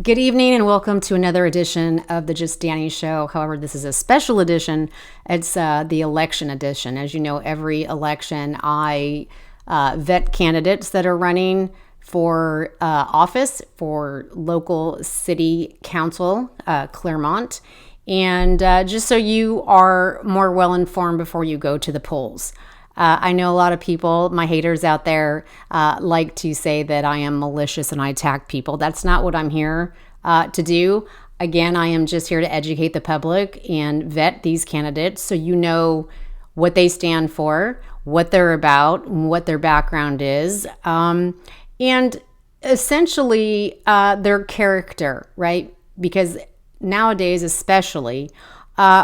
Good evening and welcome to another edition of the Just Dani Show. However, this is a special edition. It's the election edition. As you know, every election I vet candidates that are running for office for local city council, Clermont. And just so you are more well informed before you go to the polls. I know a lot of people, my haters out there, like to say that I am malicious and I attack people. That's not what I'm here to do. Again, I am just here to educate the public and vet these candidates so you know what they stand for, what they're about, what their background is, and essentially their character, right? Because nowadays, especially,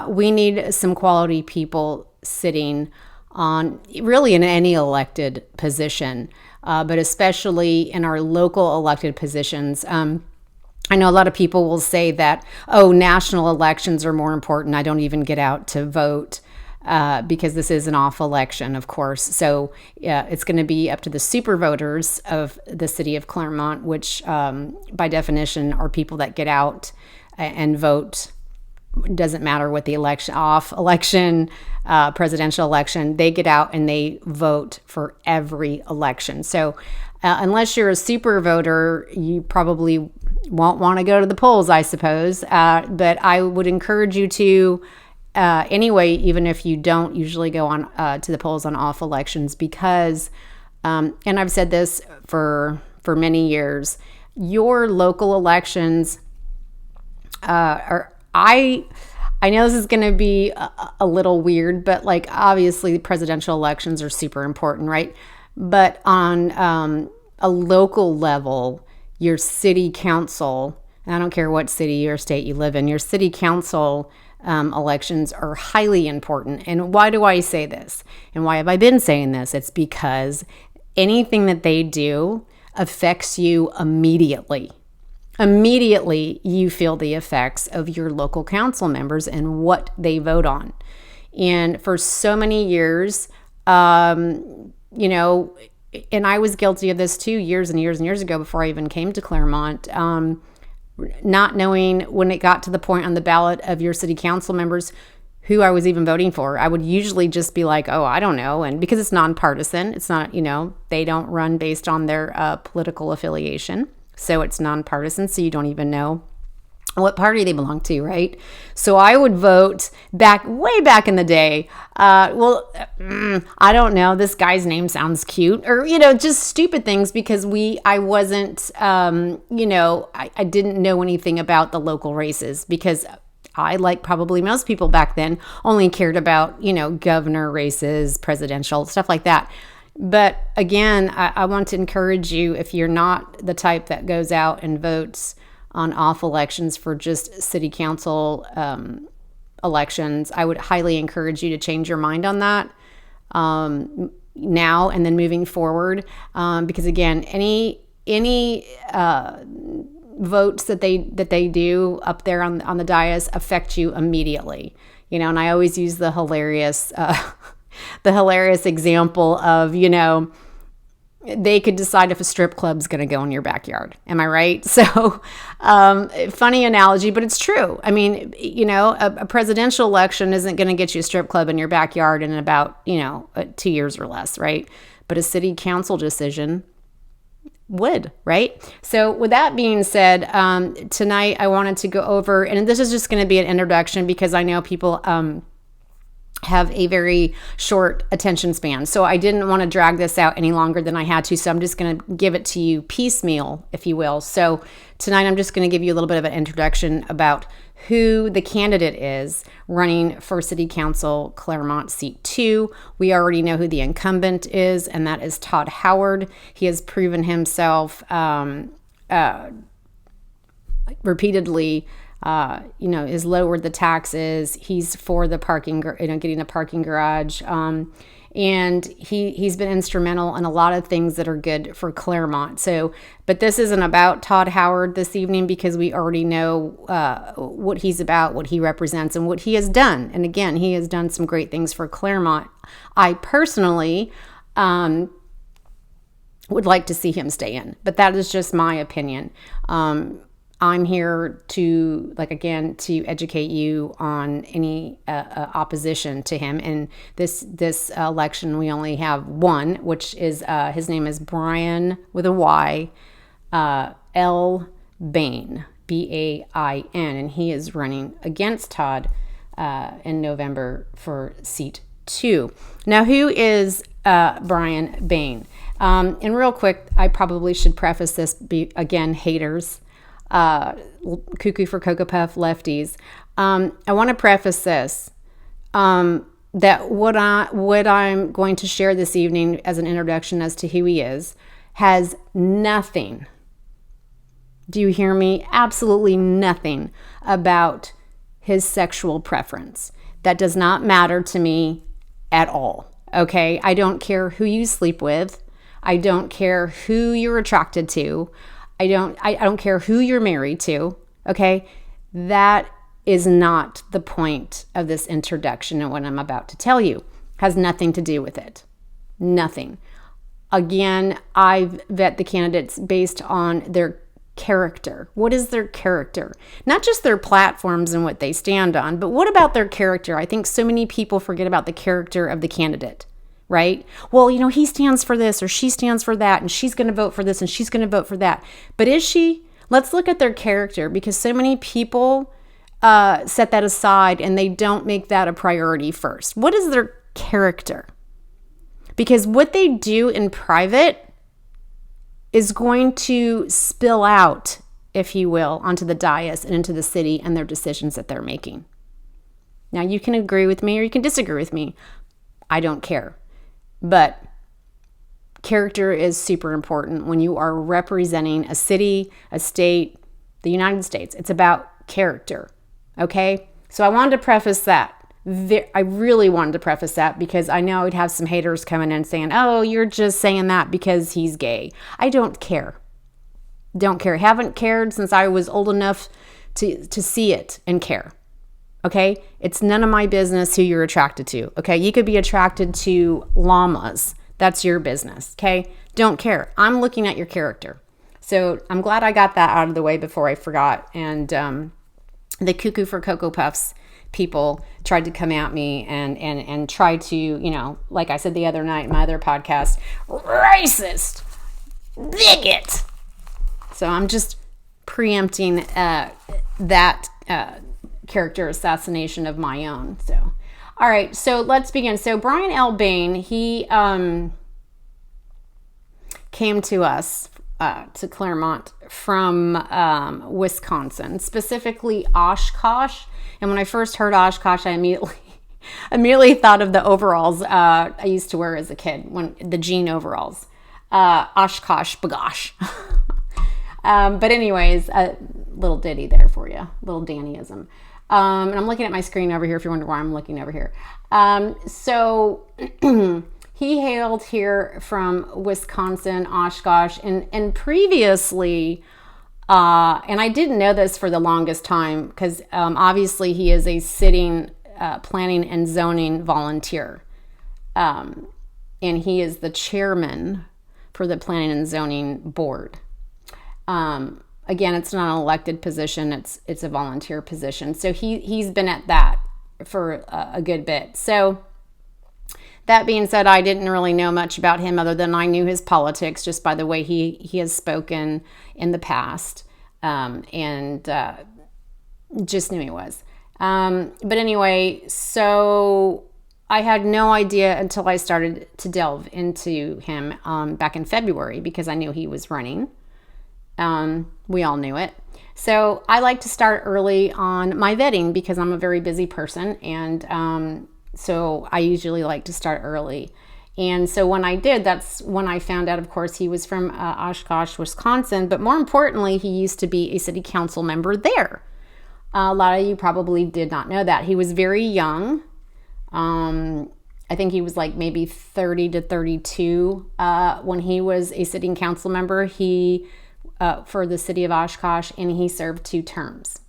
we need some quality people sitting on really in any elected position, but especially in our local elected positions. I know a lot of people will say that, oh, national elections are more important. I don't even get out to vote because this is an off election, of course. So it's going to be up to the super voters of the city of Clermont, which by definition are people that get out and vote. Doesn't matter what the election, off election, presidential election, they get out and they vote for every election. So unless you're a super voter, you probably won't want to go to the polls, I suppose. But I would encourage you to anyway, even if you don't usually go on to the polls on off elections, because, and I've said this for many years, your local elections are, I know this is going to be a little weird, but like obviously presidential elections are super important, right? But on a local level, your city council, and I don't care what city or state you live in, your city council elections are highly important. And why do I say this? And why have I been saying this? It's because anything that they do affects you immediately. Immediately, you feel the effects of your local council members and what they vote on. And for so many years, you know, and I was guilty of this too, years and years and years ago before I even came to Clermont, not knowing when it got to the point on the ballot of your city council members who I was even voting for. I would usually just be like, oh, I don't know. And because it's nonpartisan, it's not, you know, they don't run based on their political affiliation. So it's nonpartisan, so you don't even know what party they belong to, right? So I would vote way back in the day. I don't know, this guy's name sounds cute, or, you know, just stupid things because I wasn't, you know, I didn't know anything about the local races because I, like probably most people back then, only cared about, you know, governor races, presidential, stuff like that. But again, I want to encourage you, if you're not the type that goes out and votes on off elections for just city council elections, I would highly encourage you to change your mind on that now and then moving forward. Because again, any votes that they do up there on the dais affect you immediately. You know, and I always use the hilarious example of, you know, they could decide if a strip club's going to go in your backyard. Am I right? So funny analogy, but it's true. I mean, you know, a presidential election isn't going to get you a strip club in your backyard in about, you know, 2 years or less, right? But a city council decision would, right? So with that being said, tonight I wanted to go over, and this is just going to be an introduction because I know people have a very short attention span. So I didn't want to drag this out any longer than I had to. So I'm just going to give it to you piecemeal, if you will. So tonight I'm just going to give you a little bit of an introduction about who the candidate is running for City Council Clermont Seat 2. We already know who the incumbent is, and that is Tod Howard. He has proven himself repeatedly has lowered the taxes. He's for the parking, getting a parking garage. And he's been instrumental in a lot of things that are good for Clermont. So, but this isn't about Tod Howard this evening, because we already know what he's about, what he represents, and what he has done. And again, he has done some great things for Clermont. I personally would like to see him stay in, but that is just my opinion. I'm here to educate you on any opposition to him. And this election, we only have one, which is his name is Bryan with a Y, L Bain, Bain, and he is running against Tod in November for seat 2. Now, who is Bryan Bain? And real quick, I probably should preface this, again, haters, cuckoo for Cocoa Puff lefties. I want to preface this, that what I'm going to share this evening as an introduction as to who he is has nothing, do you hear me? Absolutely nothing about his sexual preference. That does not matter to me at all. Okay? I don't care who you sleep with. I don't care who you're attracted to. I don't care who you're married to. Okay? That is not the point of this introduction, and what I'm about to tell you has nothing to do with it. Nothing. Again, I vet the candidates based on their character. What is their character? Not just their platforms and what they stand on, but what about their character? I think so many people forget about the character of the candidate, right? Well, he stands for this or she stands for that, and she's going to vote for this and she's going to vote for that. But is she? Let's look at their character, because so many people set that aside and they don't make that a priority first. What is their character? Because what they do in private is going to spill out, if you will, onto the dais and into the city and their decisions that they're making. Now, you can agree with me or you can disagree with me. I don't care. But character is super important when you are representing a city, a state, the United States. It's about character. Okay? So I wanted to preface that. I really wanted to preface that, because I know I'd have some haters coming in saying, oh, you're just saying that because he's gay. I don't care. Don't care. Haven't cared since I was old enough to see it and care. Okay? It's none of my business who you're attracted to. Okay? You could be attracted to llamas. That's your business. Okay? Don't care. I'm looking at your character. So I'm glad I got that out of the way before I forgot. And the Cuckoo for Cocoa Puffs people tried to come at me and try to, like I said the other night in my other podcast, racist, bigot. So I'm just preempting that character assassination of my own. So, all right, so let's begin. So Bryan L. Bain, he came to us, to Clermont from Wisconsin, specifically Osh Kosh. And when I first heard Osh Kosh, I immediately thought of the overalls I used to wear as a kid, the jean overalls. Osh Kosh Bagosh. But anyways, a little ditty there for you, little Dannyism. And I'm looking at my screen over here if you wonder why I'm looking over here. So he hailed here from Wisconsin, Osh Kosh, and previously, and I didn't know this for the longest time, because obviously he is a sitting planning and zoning volunteer. And he is the chairman for the planning and zoning board. Again, it's not an elected position, it's a volunteer position. So he's been at that for a good bit. So that being said, I didn't really know much about him other than I knew his politics just by the way he has spoken in the past, and just knew he was. But anyway, so I had no idea until I started to delve into him back in February, because I knew he was running. We all knew it. So I like to start early on my vetting because I'm a very busy person, and so I usually like to start early. And so when I did, that's when I found out, of course, he was from Osh Kosh, Wisconsin, but more importantly, he used to be a city council member there. A lot of you probably did not know that. He was very young. I think he was like maybe 30 to 32 when he was a sitting council member. He for the city of Osh Kosh, and he served 2 terms.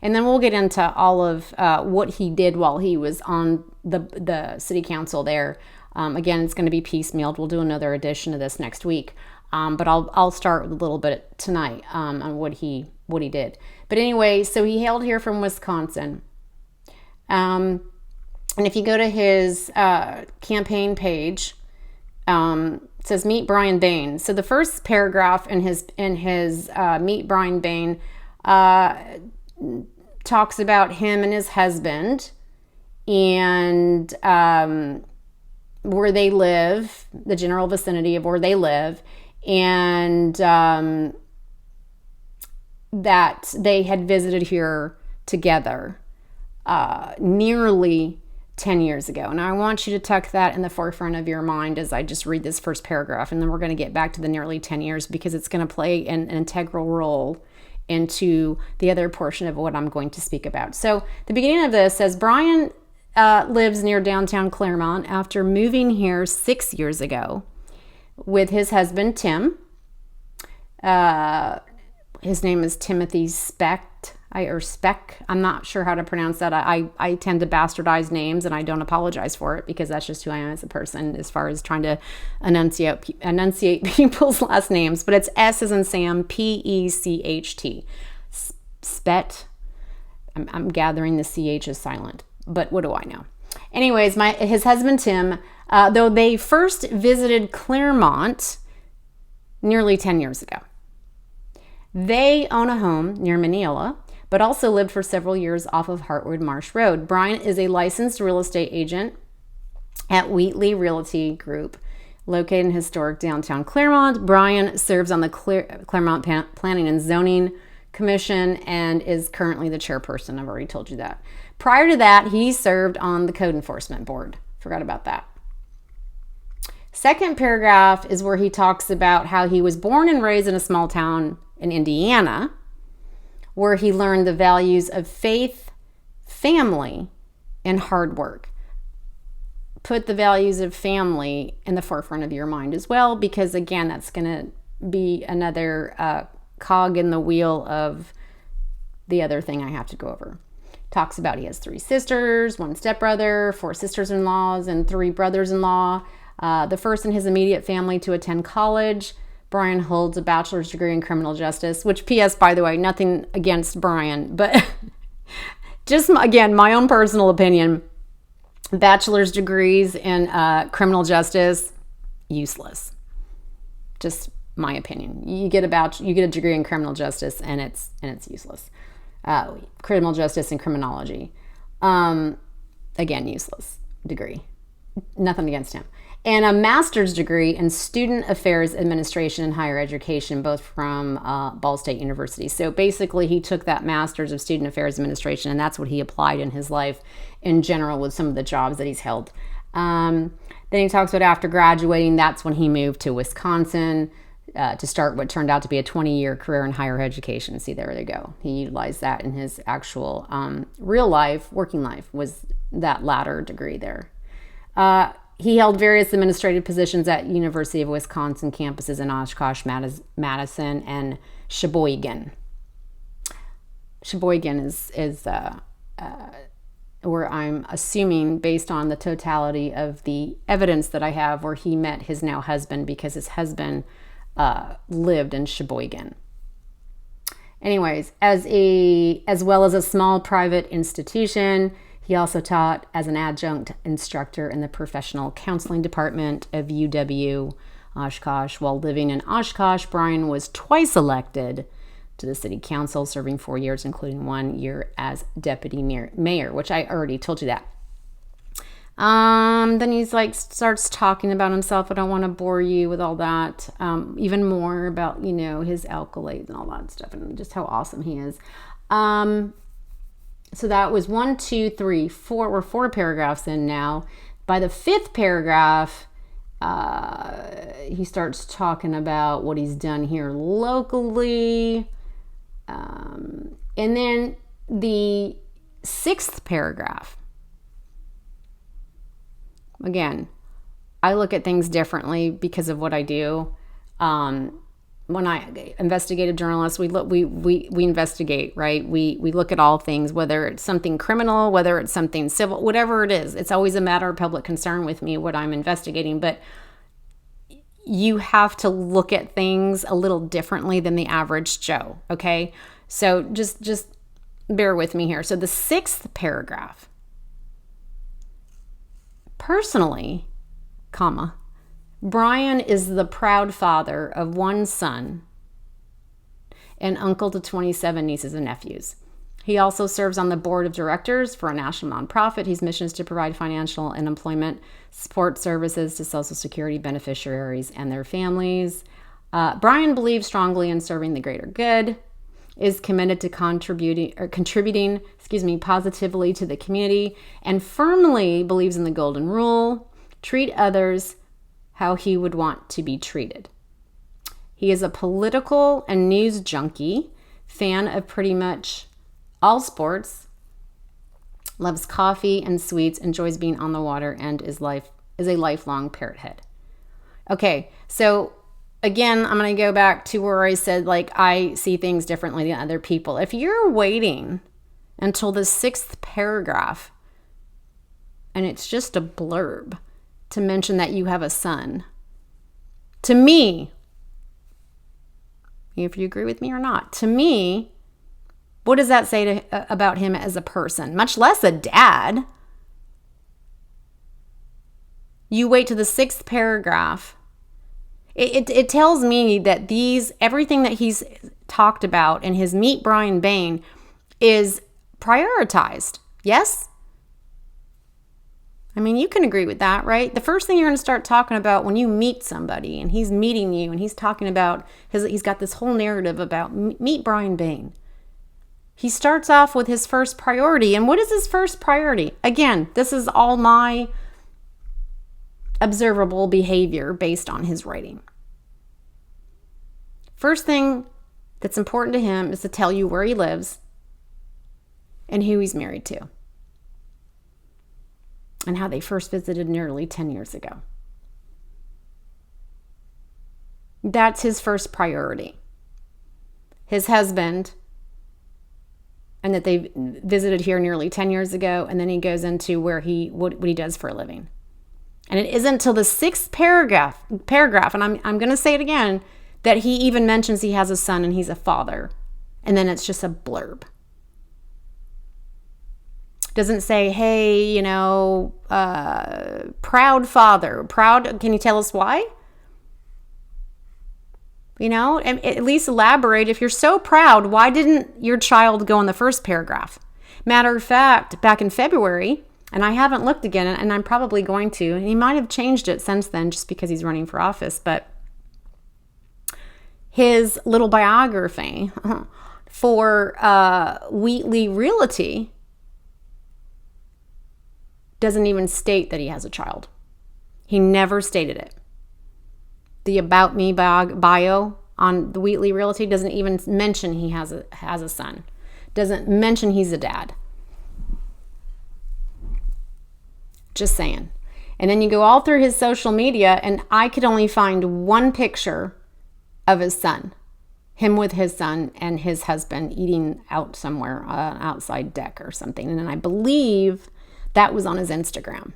And then we'll get into all of what he did while he was on the city council there. Again, it's going to be piecemealed. We'll do another edition of this next week. But I'll start with a little bit tonight on what he did. But anyway, so he hailed here from Wisconsin. And if you go to his campaign page, it says Meet Bryan Bain. So the first paragraph in his Meet Bryan Bain talks about him and his husband and where they live, the general vicinity of where they live, and that they had visited here together nearly 10 years ago. And I want you to tuck that in the forefront of your mind as I just read this first paragraph, and then we're going to get back to the nearly 10 years because it's going to play an integral role into the other portion of what I'm going to speak about. So the beginning of this says, Bryan lives near downtown Clermont after moving here 6 years ago with his husband, Tim. His name is Timothy Speck. I'm not sure how to pronounce that. I tend to bastardize names, and I don't apologize for it because that's just who I am as a person as far as trying to enunciate people's last names. But it's S as in Sam, Pecht. Spet. I'm gathering the CH is silent, but what do I know? Anyways, his husband Tim, though they first visited Clermont nearly 10 years ago. They own a home near Mineola, but also lived for several years off of Hartwood Marsh Road. Bryan is a licensed real estate agent at Wheatley Realty Group, located in historic downtown Clermont. Bryan serves on the Clermont Planning and Zoning Commission and is currently the chairperson. I've already told you that. Prior to that, he served on the Code Enforcement Board. Forgot about that. Second paragraph is where he talks about how he was born and raised in a small town in Indiana, where he learned the values of faith, family, and hard work. Put the values of family in the forefront of your mind as well, because again, that's going to be another cog in the wheel of the other thing I have to go over. Talks about he has 3 sisters, 1 stepbrother, 4 sisters-in-laws, and 3 brothers-in-law. The first in his immediate family to attend college. Bryan holds a bachelor's degree in criminal justice, which, P.S., by the way, nothing against Bryan, but just, again, my own personal opinion, bachelor's degrees in criminal justice, useless. Just my opinion. You get a degree in criminal justice, and it's useless. Criminal justice and criminology, again, useless degree. Nothing against him. And a master's degree in student affairs administration and higher education, both from Ball State University. So basically, he took that master's of student affairs administration, and that's what he applied in his life in general with some of the jobs that he's held. Then he talks about after graduating, that's when he moved to Wisconsin to start what turned out to be a 20-year career in higher education. See, there they go. He utilized that in his actual real life, working life, was that latter degree there. He held various administrative positions at University of Wisconsin campuses in Osh Kosh, Madison, and Sheboygan. Sheboygan is where I'm assuming, based on the totality of the evidence that I have, where he met his now husband, because his husband lived in Sheboygan. Anyways, as well as a small private institution, he also taught as an adjunct instructor in the professional counseling department of UW Osh Kosh. While living in Osh Kosh, Bryan was twice elected to the city council, serving 4 years, including 1 year as deputy mayor, which I already told you that. Then he's starts talking about himself. I don't want to bore you with all that. Even more about, his accolades and all that stuff and just how awesome he is. So that was 1, 2, 3, 4. We're 4 paragraphs in now. By the 5th paragraph, he starts talking about what he's done here locally. And then the 6th paragraph, again, I look at things differently because of what I do. When I investigative journalists, we investigate, right? We look at all things, whether it's something criminal, whether it's something civil, whatever it is. It's always a matter of public concern with me what I'm investigating, but you have to look at things a little differently than the average Joe, okay? So just bear with me here. So the 6th paragraph, personally, comma, Bryan is the proud father of 1 son and uncle to 27 nieces and nephews. He also serves on the board of directors for a national nonprofit. His mission is to provide financial and employment support services to Social Security beneficiaries and their families. Bryan believes strongly in serving the greater good, is committed to contributing positively to the community, and firmly believes in the golden rule: treat others how he would want to be treated. He is a political and news junkie, fan of pretty much all sports, loves coffee and sweets, enjoys being on the water, and is a lifelong parrot head. Okay, so again, I'm going to go back to where I said, like, I see things differently than other people. If you're waiting until the 6th paragraph and it's just a blurb to mention that you have a son, to me, if you agree with me or not, to me, what does that say about him as a person, much less a dad? You wait to the 6th paragraph. It tells me that everything that he's talked about in his Meet Bryan Bain is prioritized. Yes? I mean, you can agree with that, right? The first thing you're going to start talking about when you meet somebody and he's meeting you and he's talking about he's got this whole narrative about Meet Bryan Bain. He starts off with his first priority. And what is his first priority? Again, this is all my observable behavior based on his writing. First thing that's important to him is to tell you where he lives and who he's married to, and how they first visited nearly 10 years ago. That's his first priority. His husband, and that they visited here nearly 10 years ago, and then he goes into what he does for a living. And it isn't until the 6th paragraph, and I'm going to say it again, that he even mentions he has a son and he's a father. And then it's just a blurb. Doesn't say, hey, proud father. Proud, can you tell us why? And at least elaborate. If you're so proud, why didn't your child go in the first paragraph? Matter of fact, back in February, and I haven't looked again, and I'm probably going to, and he might have changed it since then just because he's running for office, but his little biography for Wheatley Realty doesn't even state that he has a child. He never stated it. The About Me bio on the Wheatley Realty doesn't even mention he has a son. Doesn't mention he's a dad. Just saying. And then you go all through his social media, and I could only find one picture of his son. Him with his son and his husband eating out somewhere, outside deck or something. And then I believe that was on his Instagram.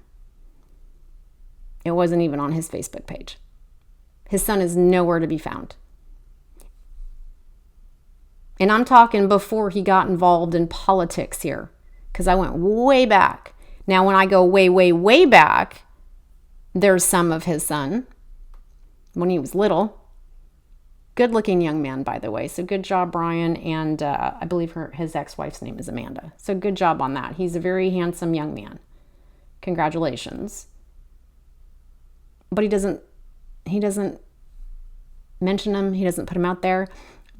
It wasn't even on his Facebook page. His son is nowhere to be found. And I'm talking before he got involved in politics here, because I went way back. Now, when I go way, way, way back, there's some of his son when he was little. Good-looking young man, by the way. So good job, Bryan. And I believe his ex-wife's name is Amanda. So good job on that. He's a very handsome young man. Congratulations. But he doesn't mention him. He doesn't put him out there.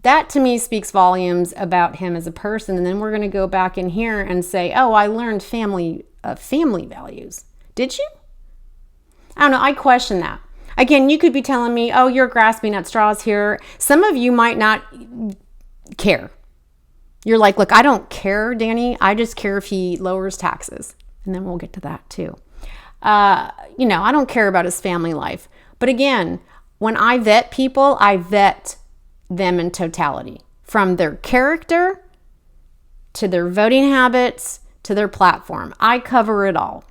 That to me speaks volumes about him as a person. And then we're going to go back in here and say, oh, I learned family values. Did you? I don't know. I question that. Again, you could be telling me, oh, you're grasping at straws here. Some of you might not care. You're like, look, I don't care, Dani. I just care if he lowers taxes. And then we'll get to that too. I don't care about his family life. But again, when I vet people, I vet them in totality, from their character to their voting habits to their platform. I cover it all.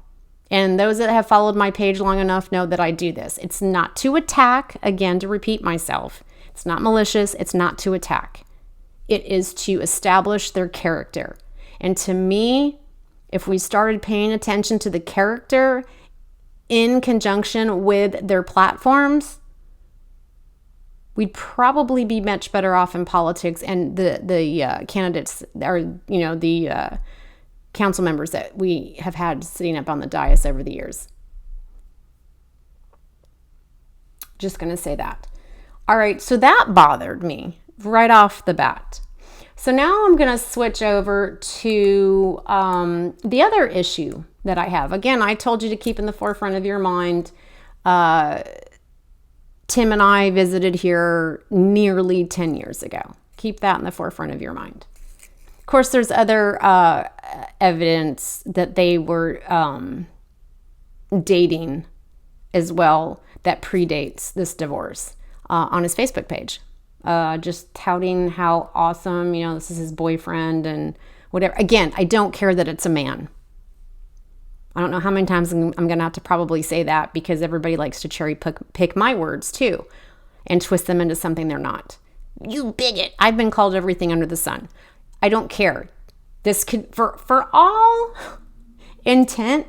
And those that have followed my page long enough know that I do this. It's not to attack, again, to repeat myself. It's not malicious. It's not to attack. It is to establish their character. And to me, if we started paying attention to the character in conjunction with their platforms, we'd probably be much better off in politics, and the candidates, or the council members that we have had sitting up on the dais over the years. Just going to say that. All right, so that bothered me right off the bat. So now I'm going to switch over to the other issue that I have. Again, I told you to keep in the forefront of your mind. Tim and I visited here nearly 10 years ago. Keep that in the forefront of your mind. Of course, there's other evidence that they were dating as well that predates this divorce on his Facebook page. Just touting how awesome, this is his boyfriend and whatever. Again, I don't care that it's a man. I don't know how many times I'm going to have to probably say that, because everybody likes to cherry pick my words too and twist them into something they're not. You bigot. I've been called everything under the sun. I don't care. This could, for all intent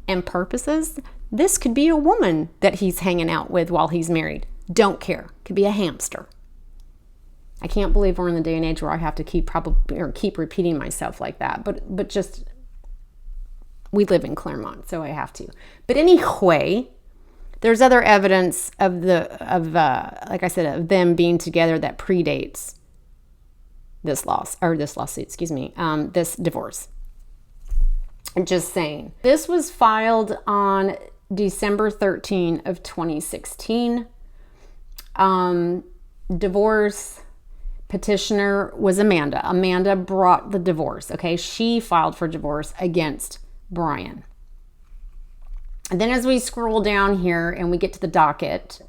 and purposes, this could be a woman that he's hanging out with while he's married. Don't care. Could be a hamster. I can't believe we're in the day and age where I have to keep repeating myself like that. But just, we live in Clermont, so I have to. But anyway, there's other evidence of like I said, of them being together that predates this divorce. I'm just saying. This was filed on December 13 of 2016. Divorce petitioner was Amanda. Amanda brought the divorce, okay? She filed for divorce against Bryan. And then as we scroll down here and we get to the docket,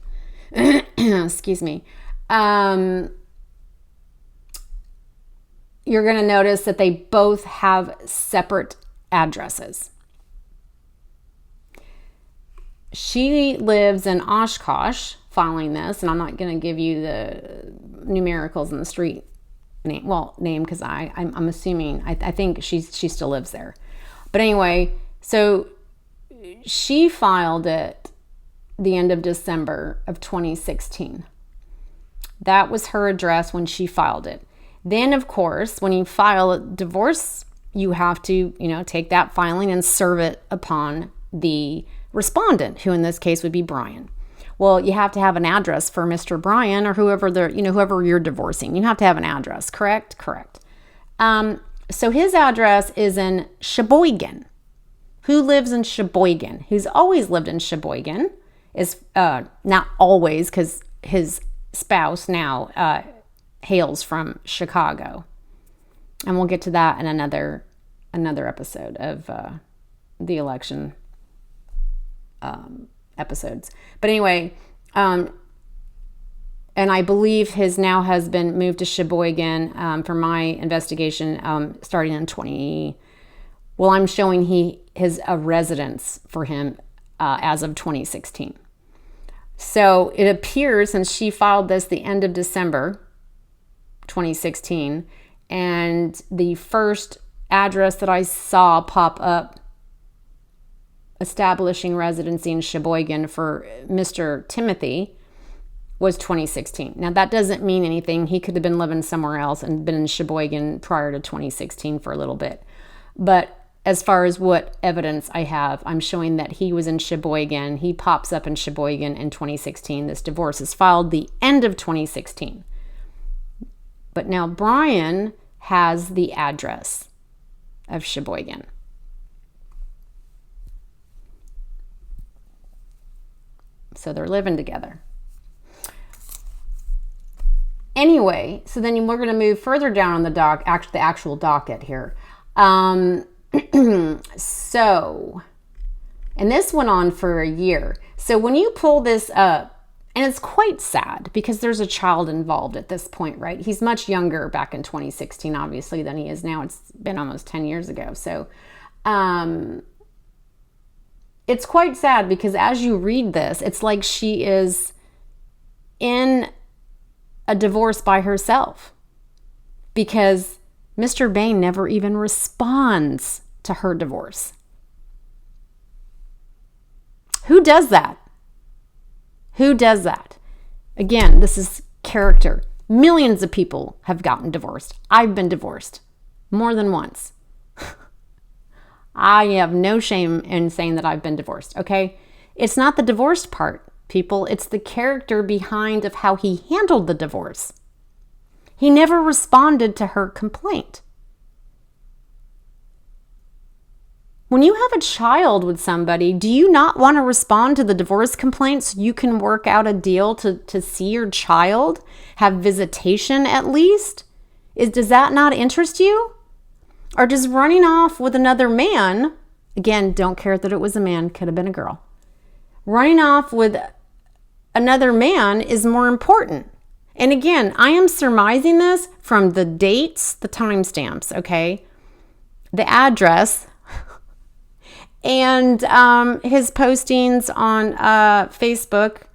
excuse me, you're going to notice that they both have separate addresses. She lives in Osh Kosh, filing this, and I'm not going to give you the numericals in the street name because I'm assuming, I think she still lives there. But anyway, so she filed it the end of December of 2016. That was her address when she filed it. Then, of course, when you file a divorce, you have to, take that filing and serve it upon the respondent, who in this case would be Bryan. Well, you have to have an address for Mr. Bryan or whoever whoever you're divorcing. You have to have an address, correct? Correct. So his address is in Sheboygan. Who lives in Sheboygan? Who's always lived in Sheboygan is not always, because his spouse now hails from Chicago, and we'll get to that in another episode of the election episodes. But anyway, and I believe his now husband moved to Sheboygan for my investigation starting in I'm showing his residence for him as of 2016. So it appears, since she filed this the end of December 2016, and the first address that I saw pop up establishing residency in Sheboygan for Mr. Timothy was 2016. Now, that doesn't mean anything. He could have been living somewhere else and been in Sheboygan prior to 2016 for a little bit. But as far as what evidence I have, I'm showing that he was in Sheboygan. He pops up in Sheboygan in 2016. This divorce is filed the end of 2016. But now Bryan has the address of Sheboygan. So they're living together. Anyway, so then we're going to move further down on the the actual docket here. So, and this went on for a year. So when you pull this up, and it's quite sad because there's a child involved at this point, right? He's much younger back in 2016, obviously, than he is now. It's been almost 10 years ago. So, it's quite sad because as you read this, it's like she is in a divorce by herself because Mr. Bain never even responds to her divorce. Who does that? Who does that? Again, this is character. Millions of people have gotten divorced. I've been divorced more than once. I have no shame in saying that I've been divorced, okay? It's not the divorced part, people. It's the character behind of how he handled the divorce. He never responded to her complaint. When you have a child with somebody, do you not want to respond to the divorce complaint so you can work out a deal to see your child, have visitation at least? Does that not interest you? Or does running off with another man, again, don't care that it was a man, could have been a girl. Running off with another man is more important. And again, I am surmising this from the dates, the timestamps, okay? The address, and his postings on Facebook,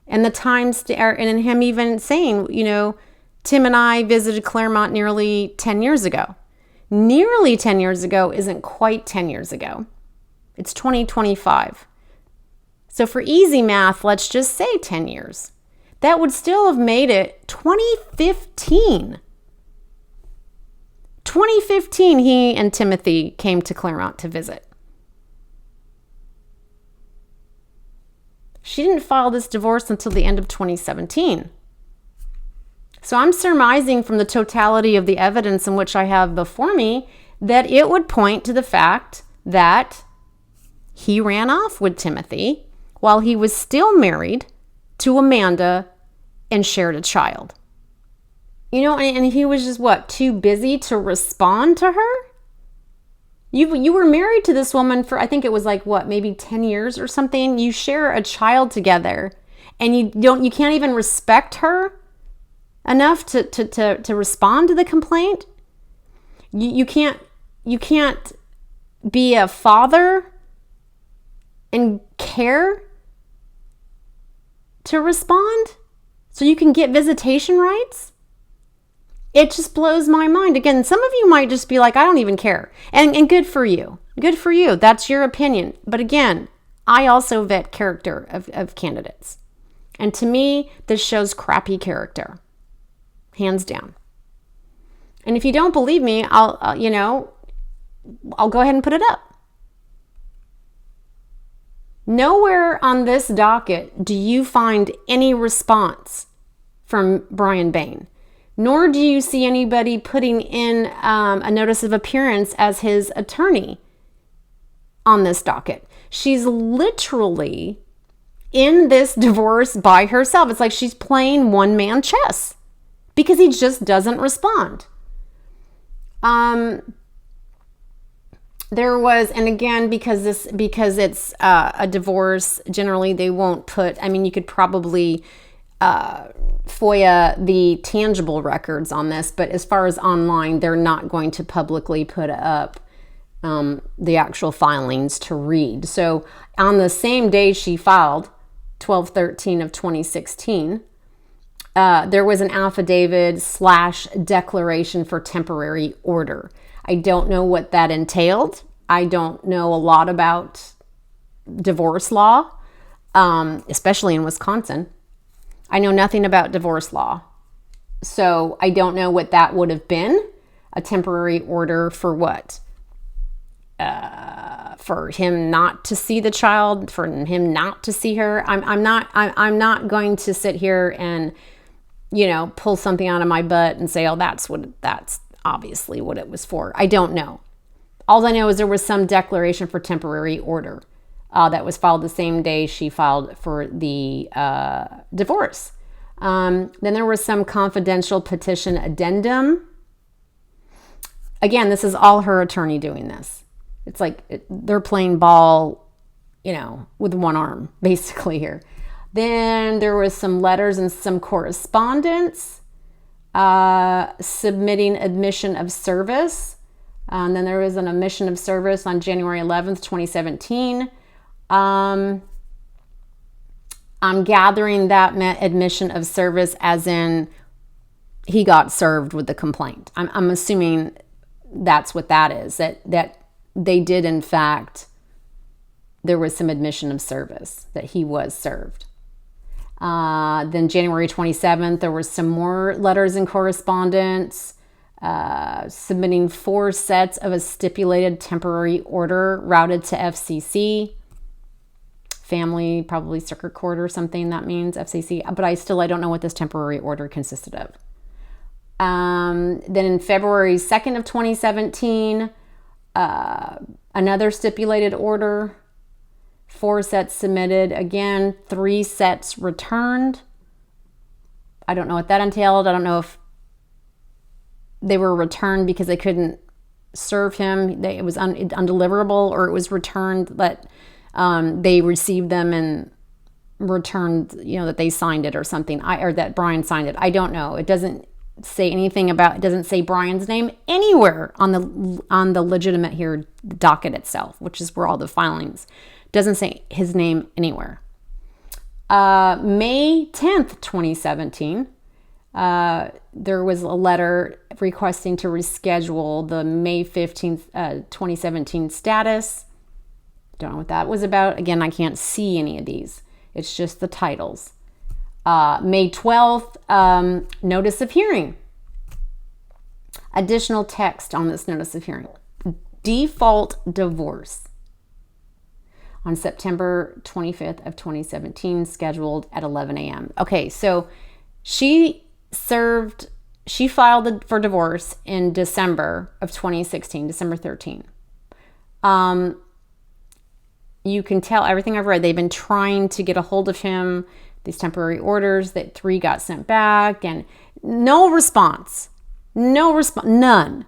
and the times, and him even saying, Tim and I visited Clermont nearly 10 years ago. Nearly 10 years ago isn't quite 10 years ago. It's 2025. So for easy math, let's just say 10 years. That would still have made it 2015. 2015, he and Timothy came to Clermont to visit. She didn't file this divorce until the end of 2017. So I'm surmising from the totality of the evidence in which I have before me that it would point to the fact that he ran off with Timothy while he was still married to Amanda and shared a child. And he was just too busy to respond to her? You were married to this woman for, I think it was maybe 10 years or something. You share a child together and you can't even respect her enough to respond to the complaint. You can't be a father and care to respond so you can get visitation rights. It just blows my mind. Again, some of you might just be like, I don't even care. And good for you. Good for you. That's your opinion. But again, I also vet character of candidates. And to me, this shows crappy character. Hands down. And if you don't believe me, I'll go ahead and put it up. Nowhere on this docket do you find any response from Bryan Bain, nor do you see anybody putting in a notice of appearance as his attorney on this docket. She's literally in this divorce by herself. It's like she's playing one-man chess because he just doesn't respond. There was, and again, because it's a divorce, generally they won't put, you could probably FOIA the tangible records on this, but as far as online, they're not going to publicly put up the actual filings to read. So on the same day she filed, 12/13 of 2016, there was an affidavit / declaration for temporary order. I don't know what that entailed. I don't know a lot about divorce law, especially in Wisconsin. I know nothing about divorce law. So I don't know what that would have been. A temporary order for what? For him not to see the child, for him not to see her. I'm not going to sit here and, pull something out of my butt and say, oh, that's obviously what it was for. I don't know. All I know is there was some declaration for temporary order that was filed the same day she filed for the divorce. Then there was some confidential petition addendum. Again, this is all her attorney doing this. It's like they're playing ball, with one arm, basically here. Then there was some letters and some correspondence, submitting admission of service. And then there was an admission of service on January 11th, 2017. I'm gathering that meant admission of service as in he got served with the complaint. I'm assuming that's what that is, that they did, in fact, there was some admission of service, that he was served. Then January 27th, there was some more letters and correspondence, submitting 4 sets of a stipulated temporary order routed to FCC. Family, probably circuit court or something, that means FCC. But I don't know what this temporary order consisted of. Then in February 2nd of 2017, another stipulated order, 4 sets submitted. Again, 3 sets returned. I don't know what that entailed. I don't know if they were returned because they couldn't serve him. It was undeliverable, or it was returned that they received them and returned, that they signed it or something, or that Bryan signed it. I don't know. It doesn't say anything about, it doesn't say Bryan's name anywhere on the legitimate here docket itself, which is where all the filings. Doesn't say his name anywhere. May 10th, 2017, there was a letter requesting to reschedule the May 15th, 2017 status. Don't know what that was about. Again, I can't see any of these. It's just the titles. May 12th, notice of hearing. Additional text on this notice of hearing. Default divorce. On September 25th of 2017, scheduled at 11 a.m. Okay, so she filed for divorce in December of 2016, December 13. You can tell everything I've read, they've been trying to get a hold of him, these temporary orders, that 3 got sent back, and no response. None.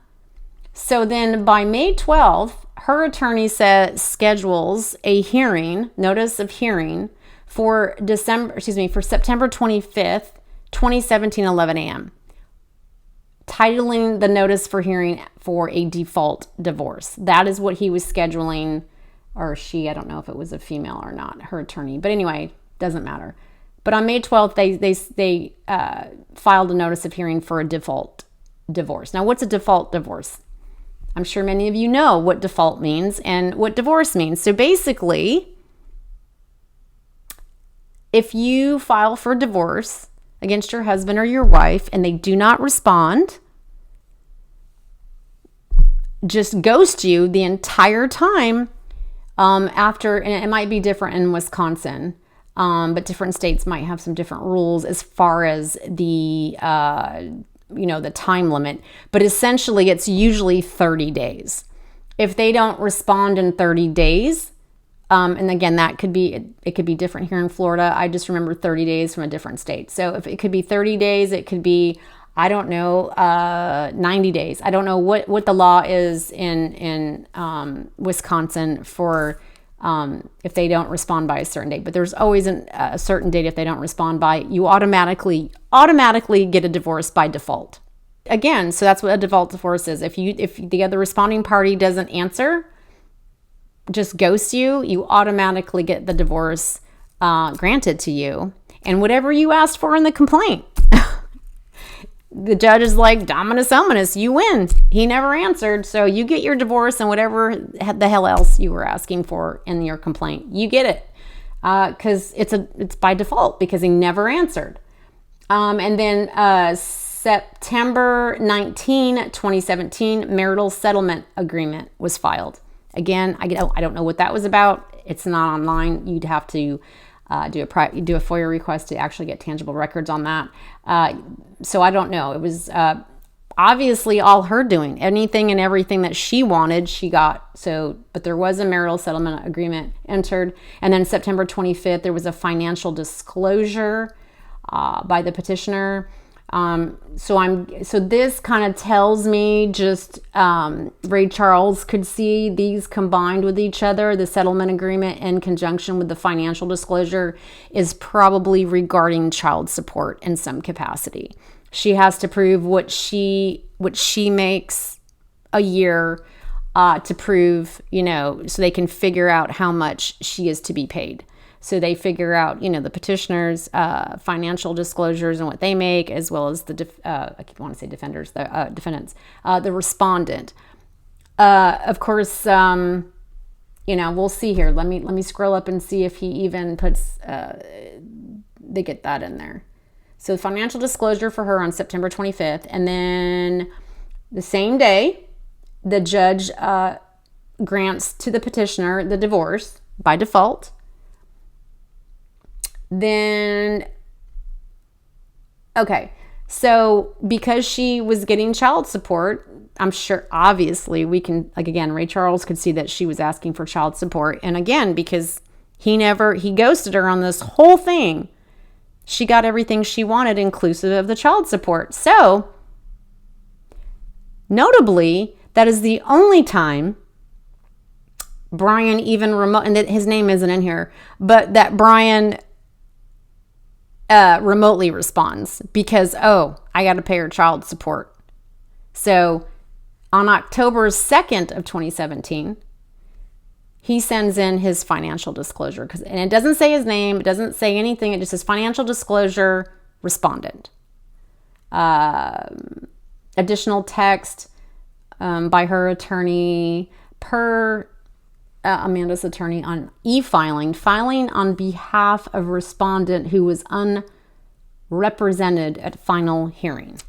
So then by May 12th, her attorney schedules a hearing, notice of hearing, for September 25th, 2017, 11 a.m. Titling the notice for hearing for a default divorce. That is what he was scheduling, or she, I don't know if it was a female or not, her attorney. But anyway, doesn't matter. But on May 12th, they filed a notice of hearing for a default divorce. Now, what's a default divorce? I'm sure many of you know what default means and what divorce means. So basically, if you file for divorce against your husband or your wife and they do not respond, just ghost you the entire time after, and it might be different in Wisconsin, but different states might have some different rules as far as the the time limit, but essentially it's usually 30 days. If they don't respond in 30 days, and again, it could be different here in Florida. I just remember 30 days from a different state. So if it could be 30 days, it could be, 90 days. I don't know what the law is in Wisconsin for if they don't respond by a certain date, but there's always a certain date if they don't respond by. You automatically get a divorce by default. Again, so that's what a default divorce is. If the other responding party doesn't answer, just ghost you, you automatically get the divorce granted to you, and whatever you asked for in the complaint. The judge is like, Dominus Ominous, you win. He never answered, so you get your divorce and whatever the hell else you were asking for in your complaint. You get it because it's by default because he never answered. And then September 19, 2017, marital settlement agreement was filed. Again, I don't know what that was about. It's not online. You'd have to do a FOIA request to actually get tangible records on that. So I don't know. It was obviously all her doing. Anything and everything that she wanted, she got. So, but there was a marital settlement agreement entered. And then September 25th, there was a financial disclosure. by the petitioner. So this kind of tells me just Ray Charles could see these combined with each other. The settlement agreement in conjunction with the financial disclosure is probably regarding child support in some capacity. She has to prove what she makes a year to prove, so they can figure out how much she is to be paid. So they figure out, the petitioner's financial disclosures and what they make, as well as the defendants, the respondent. Of course, we'll see here. Let me scroll up and see if he even puts. They get that in there. So financial disclosure for her on September 25th, and then the same day, the judge grants to the petitioner the divorce by default. Then, okay, so because she was getting child support, I'm sure, obviously, we can, Ray Charles could see that she was asking for child support. And again, because he ghosted her on this whole thing, she got everything she wanted, inclusive of the child support. So, notably, that is the only time Bryan even and his name isn't in here, but that Bryan remotely responds because, I got to pay her child support. So on October 2nd of 2017, he sends in his financial disclosure, and it doesn't say his name, it doesn't say anything, it just says financial disclosure respondent. Additional text by her attorney per Amanda's attorney on filing on behalf of respondent who was unrepresented at final hearing.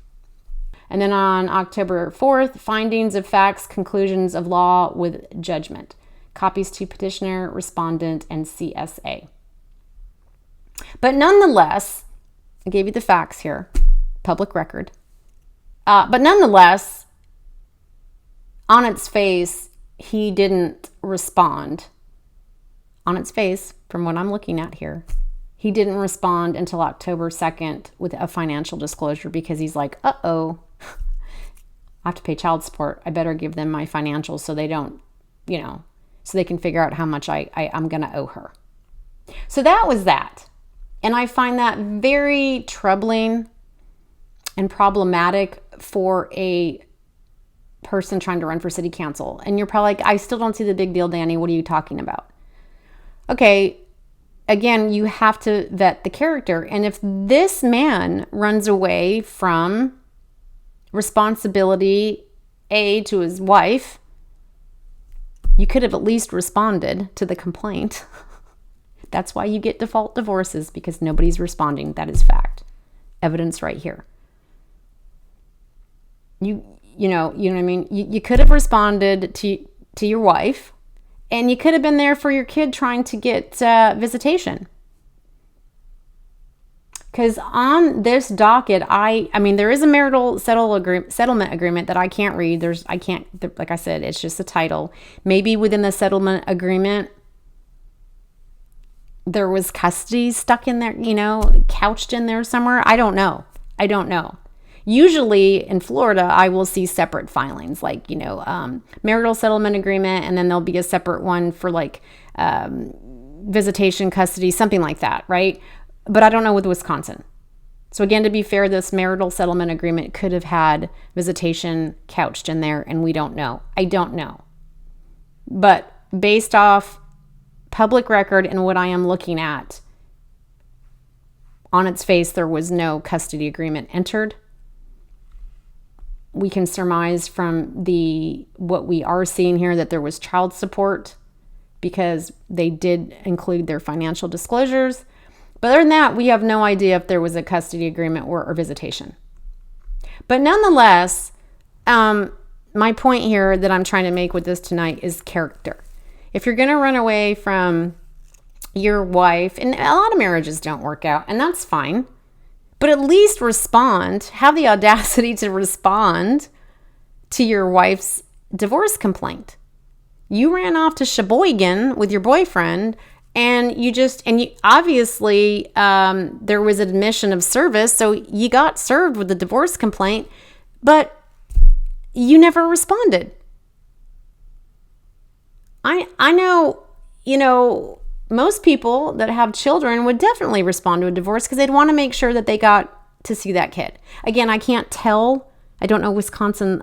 And then on October 4th, findings of facts, conclusions of law with judgment. Copies to petitioner, respondent, and CSA. But nonetheless, I gave you the facts here, public record. But nonetheless, on its face, he didn't respond. On its face, from what I'm looking at here, he didn't respond until October 2nd with a financial disclosure because he's like, I have to pay child support. I better give them my financials so they don't, so they can figure out how much I'm going to owe her. So that was that. And I find that very troubling and problematic for a person trying to run for city council. And you're probably like, I still don't see the big deal, Dani. What are you talking about? Okay, again, you have to vet the character. And if this man runs away from responsibility, to his wife, you could have at least responded to the complaint. That's why you get default divorces, because nobody's responding. That is fact. Evidence right here. You know what I mean? You could have responded to your wife, and you could have been there for your kid trying to get visitation. Because on this docket, I mean, there is a marital settlement agreement that I can't read. Like I said, it's just a title. Maybe within the settlement agreement, there was custody stuck in there, couched in there somewhere. I don't know. Usually in Florida, I will see separate filings, like, marital settlement agreement, and then there'll be a separate one for visitation, custody, something like that, right? But I don't know with Wisconsin. So again, to be fair, this marital settlement agreement could have had visitation couched in there, and we don't know. I don't know. But based off public record and what I am looking at, on its face, there was no custody agreement entered. We can surmise from what we are seeing here that there was child support because they did include their financial disclosures. But other than that, we have no idea if there was a custody agreement or visitation. But nonetheless, my point here that I'm trying to make with this tonight is character. If you're going to run away from your wife, and a lot of marriages don't work out, and that's fine, but at least respond, have the audacity to respond to your wife's divorce complaint. You ran off to Sheboygan with your boyfriend And you obviously, there was admission of service. So you got served with a divorce complaint, but you never responded. I know, most people that have children would definitely respond to a divorce because they'd want to make sure that they got to see that kid. Again, I can't tell. I don't know Wisconsin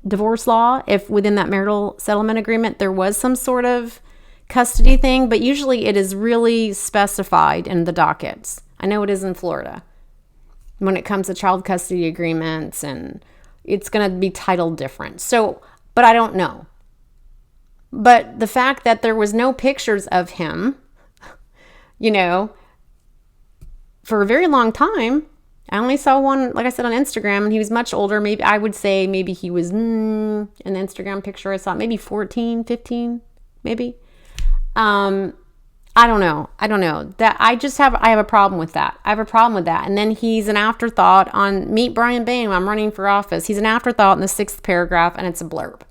divorce law if within that marital settlement agreement there was some sort of custody thing, but usually it is really specified in the dockets. I know it is in Florida when it comes to child custody agreements, and it's going to be titled different. So, but I don't know. But the fact that there was no pictures of him, for a very long time. I only saw one, like I said, on Instagram, and he was much older. Maybe I would say maybe he was an Instagram picture I saw, maybe 14, 15, maybe. I don't know. That I have a problem with that. And then he's an afterthought on Meet Bryan Bain when I'm running for office. He's an afterthought in the 6th paragraph, and it's a blurb.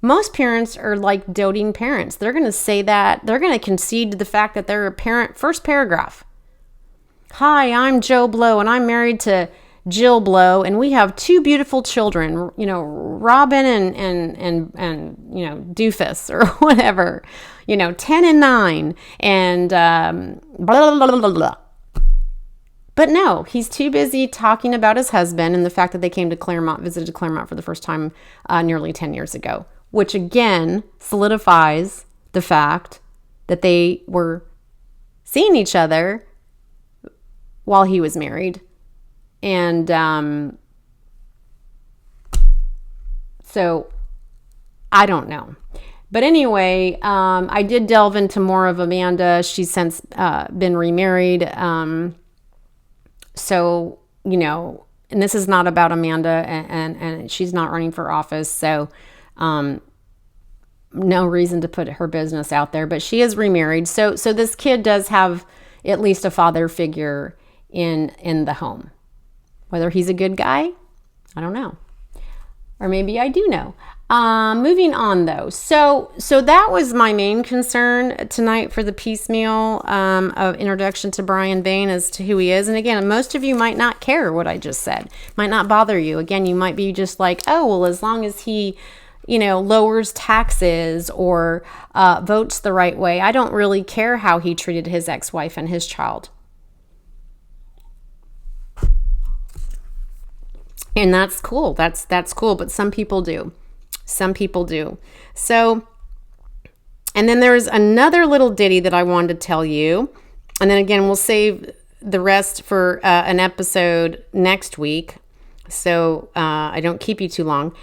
Most parents are like doting parents. They're going to say that. They're going to concede to the fact that they're a parent. First paragraph. Hi, I'm Joe Blow, and I'm married to Jill Blow, and we have 2 beautiful children, Robin and Doofus or whatever, 10 and 9, and blah, blah, blah, blah, blah. But no, he's too busy talking about his husband and the fact that they came to Clermont, visited Clermont for the first time nearly 10 years ago, which again solidifies the fact that they were seeing each other while he was married. And so I don't know. But anyway, I did delve into more of Amanda. She's since been remarried. So, and this is not about Amanda, and she's not running for office. So no reason to put her business out there. But she is remarried. So this kid does have at least a father figure in the home. Whether he's a good guy, I don't know. Or maybe I do know. Moving on though. So that was my main concern tonight for the piecemeal of introduction to Bryan Bain as to who he is. And again, most of you might not care what I just said. Might not bother you. Again, you might be just like, oh, well, as long as he, lowers taxes or votes the right way, I don't really care how he treated his ex-wife and his child. And that's cool. That's cool. But some people do. So, and then there's another little ditty that I wanted to tell you. And then again, we'll save the rest for an episode next week. So I don't keep you too long.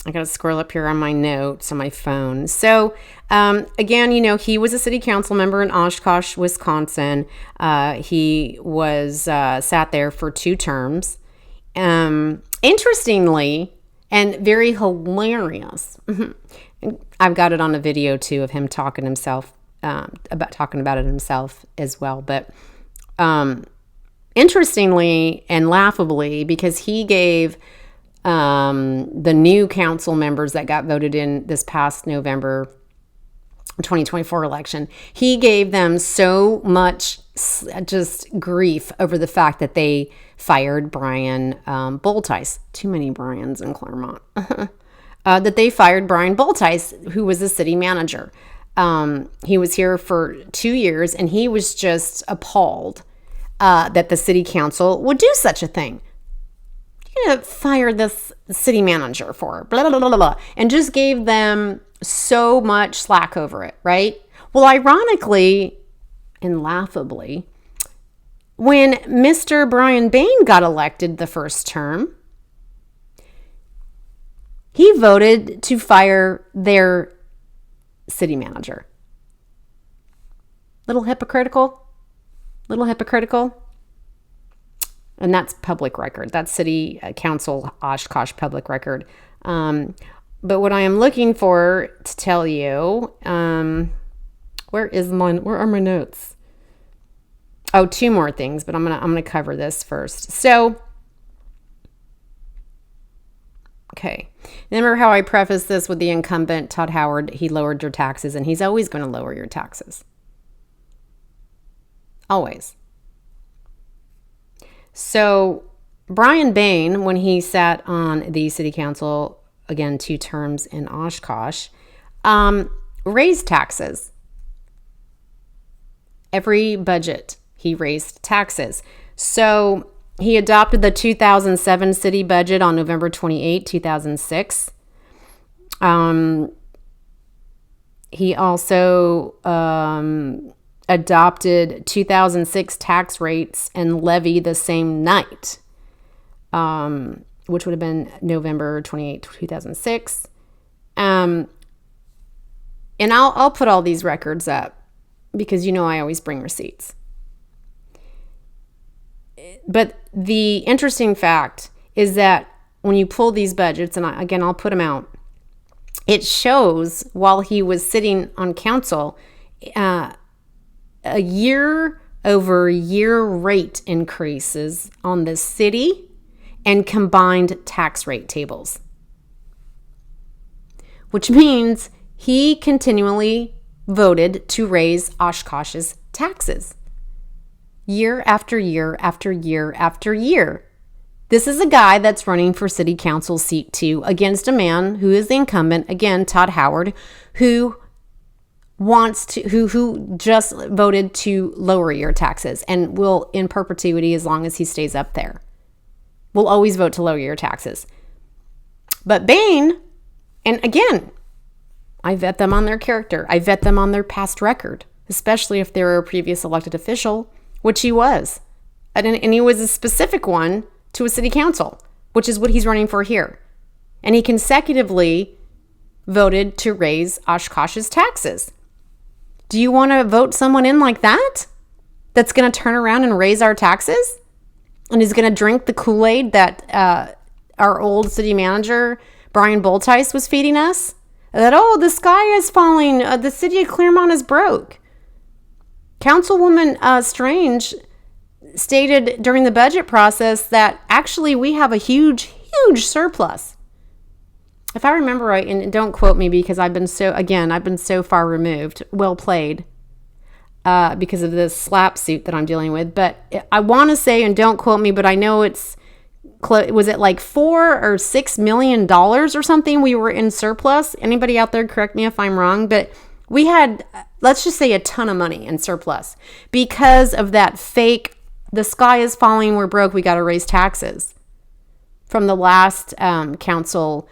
I got to scroll up here on my notes on my phone. So, again, he was a city council member in Osh Kosh, Wisconsin. He was sat there for 2 terms. Interestingly, and very hilarious. I've got it on a video too of him talking about it himself as well. But interestingly and laughably, because he gave the new council members that got voted in this past November 2024 election, he gave them so much just grief over the fact that they fired Bryan Bultice. Too many Bryans in Clermont. That they fired Bryan Bultice, who was the city manager. He was here for 2 years, and he was just appalled that the city council would do such a thing. You're going to fire this city manager for blah, blah, blah, blah, blah, and just gave them so much slack over it, right? Well, ironically and laughably, when Mr. Bryan Bain got elected the first term, he voted to fire their city manager. Little hypocritical. And that's public record. That's city council Osh Kosh public record. But what I am looking for to tell you, where are my notes? Oh, 2 more things, but I'm gonna cover this first. So Okay. Remember how I prefaced this with the incumbent, Tod Howard? He lowered your taxes, and he's always going to lower your taxes. Always. So Bryan Bain, when he sat on the city council, again, 2 terms in Osh Kosh, raised taxes. Every budget, he raised taxes. So he adopted the 2007 city budget on November 28, 2006. He also adopted 2006 tax rates and levy the same night, which would have been November 28, 2006. And I'll put all these records up because I always bring receipts. But the interesting fact is that when you pull these budgets, and I'll put them out, it shows while he was sitting on council, a year-over-year rate increases on the city and combined tax rate tables, which means he continually voted to raise Osh Kosh's taxes year after year after year after year. This is a guy that's running for city council seat 2 against a man who is the incumbent, again, Tod Howard, who just voted to lower your taxes and will in perpetuity as long as he stays up there. Will always vote to lower your taxes. But Bain, and again, I vet them on their character. I vet them on their past record, especially if they're a previous elected official, which he was. And he was a specific one to a city council, which is what he's running for here. And he consecutively voted to raise Osh Kosh's taxes. Do you want to vote someone in like that? That's going to turn around and raise our taxes? And is going to drink the Kool-Aid that our old city manager, Brian Boltice, was feeding us? That, the sky is falling. The city of Clermont is broke. Councilwoman Strange stated during the budget process that actually we have a huge surplus. If I remember right, and don't quote me because I've been so far removed, well played, because of this slap suit that I'm dealing with. But I want to say, and don't quote me, but I know was it like $4 or $6 million or something we were in surplus? Anybody out there, correct me if I'm wrong, but we had, let's just say, a ton of money in surplus because of that fake, the sky is falling, we're broke, we got to raise taxes from the last council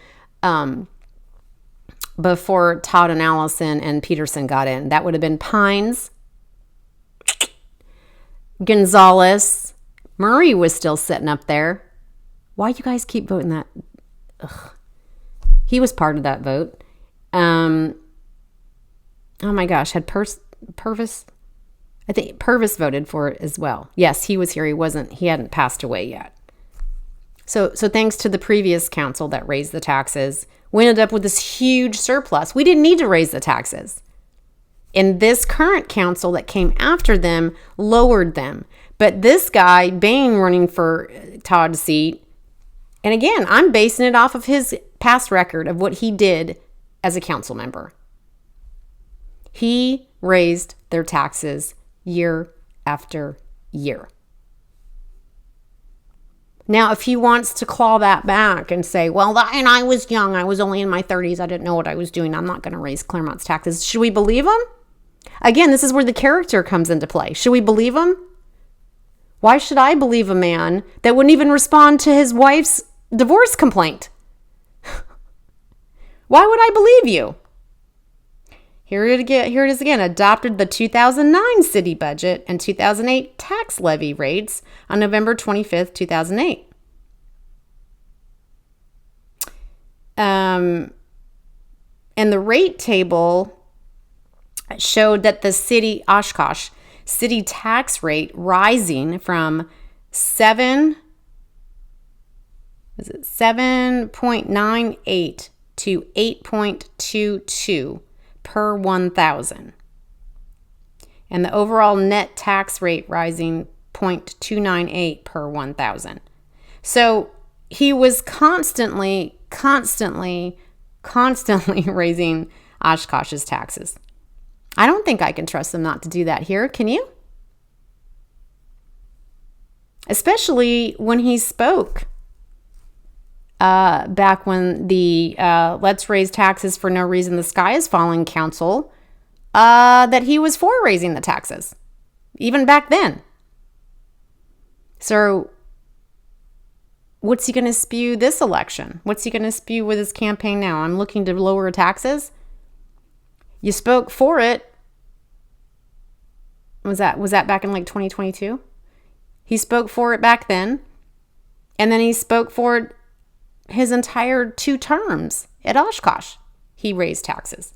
before Todd and Allison and Peterson got in. That would have been Pines, Gonzalez, Murray was still sitting up there. Why you guys keep voting that? Ugh. He was part of that vote. Oh my gosh, had Purvis? I think Purvis voted for it as well. Yes, he was here. He hadn't passed away yet. So thanks to the previous council that raised the taxes, we ended up with this huge surplus. We didn't need to raise the taxes. And this current council that came after them lowered them. But this guy, Bain, running for Todd's seat, and again, I'm basing it off of his past record of what he did as a council member. He raised their taxes year after year. Now, if he wants to claw that back and say, well, and I was young, I was only in my 30s, I didn't know what I was doing, I'm not going to raise Clermont's taxes, should we believe him? Again, this is where the character comes into play. Should we believe him? Why should I believe a man that wouldn't even respond to his wife's divorce complaint? Why would I believe you? Here it is again. Adopted the 2009 city budget and 2008 tax levy rates on November 25th, 2008. And the rate table showed that the city, Osh Kosh, city tax rate rising from 7.98 to 8.22 per 1,000. And the overall net tax rate rising 0.298 per 1,000. So he was constantly constantly raising Osh Kosh's taxes. I don't think I can trust them not to do that here. Can you? Especially when he spoke back when the Let's Raise Taxes for No Reason the Sky is Falling Council, that he was for raising the taxes, even back then. So what's he going to spew this election? What's he going to spew with his campaign now? I'm looking to lower taxes. You spoke for it. Was that back in like 2022? He spoke for it back then. And then he spoke for it his entire 2 terms at Osh Kosh. He raised taxes.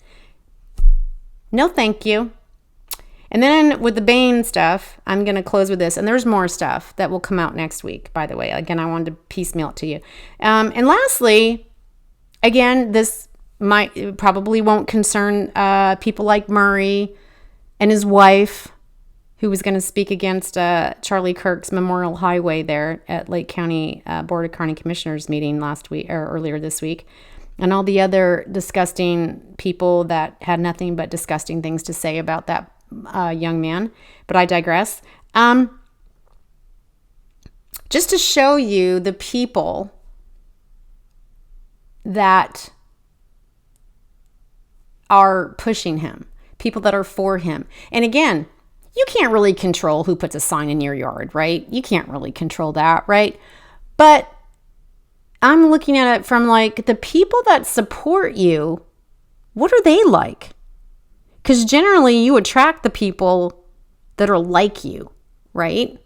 No, thank you. And then with the Bain stuff, I'm going to close with this. And there's more stuff that will come out next week, by the way. Again, I wanted to piecemeal it to you. And lastly, again, this probably won't concern people like Murray and his wife, who was going to speak against Charlie Kirk's Memorial Highway there at Lake County Board of County Commissioners meeting last week or earlier this week, and all the other disgusting people that had nothing but disgusting things to say about that young man. But I digress. Just to show you the people that are pushing him, people that are for him. And again, you can't really control who puts a sign in your yard, right? You can't really control that, right? But I'm looking at it from like the people that support you, what are they like? Because generally you attract the people that are like you, right?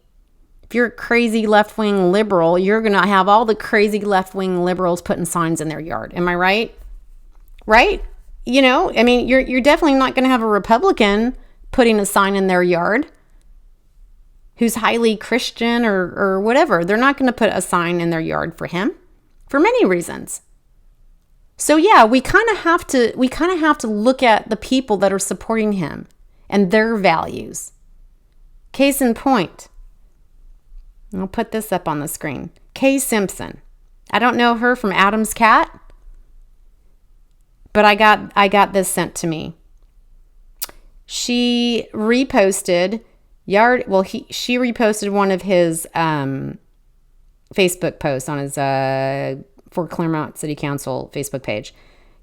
If you're a crazy left-wing liberal, you're going to have all the crazy left-wing liberals putting signs in their yard. Am I right? Right? You know, I mean, you're definitely not going to have a Republican putting a sign in their yard who's highly Christian or whatever. They're not going to put a sign in their yard for him for many reasons. So yeah, we kind of have to look at the people that are supporting him and their values. Case in point, I'll put this up on the screen. Kay Simpson. I don't know her from Adam's Cat, but I got this sent to me. She reposted she reposted one of his Facebook posts on his for Clermont City Council Facebook page.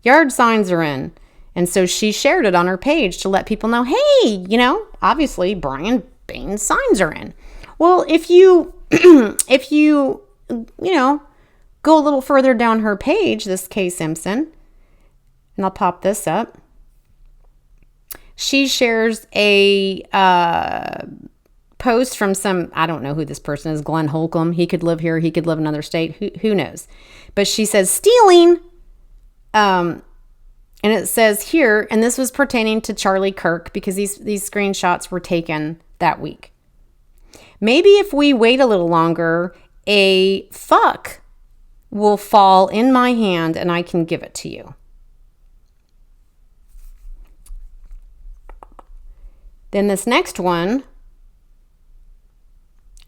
Yard signs are in. And so she shared it on her page to let people know, hey, you know, obviously Bryan Bain signs are in. Well, if you go a little further down her page, this Kay Simpson, and I'll pop this up. She shares a post from I don't know who this person is, Glenn Holcomb. He could live here. He could live in another state. Who knows? But she says, stealing. And it says here, and this was pertaining to Charlie Kirk because these screenshots were taken that week. Maybe if we wait a little longer, a fuck will fall in my hand and I can give it to you. Then this next one,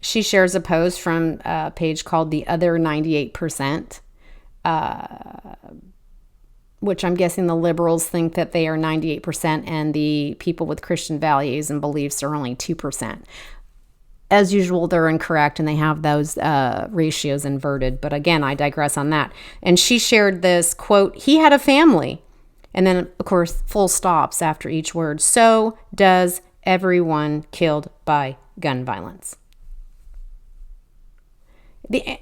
she shares a post from a page called The Other 98%, which I'm guessing the liberals think that they are 98% and the people with Christian values and beliefs are only 2%. As usual, they're incorrect and they have those ratios inverted. But again, I digress on that. And she shared this quote, he had a family. And then, of course, full stops after each word. So does everyone killed by gun violence.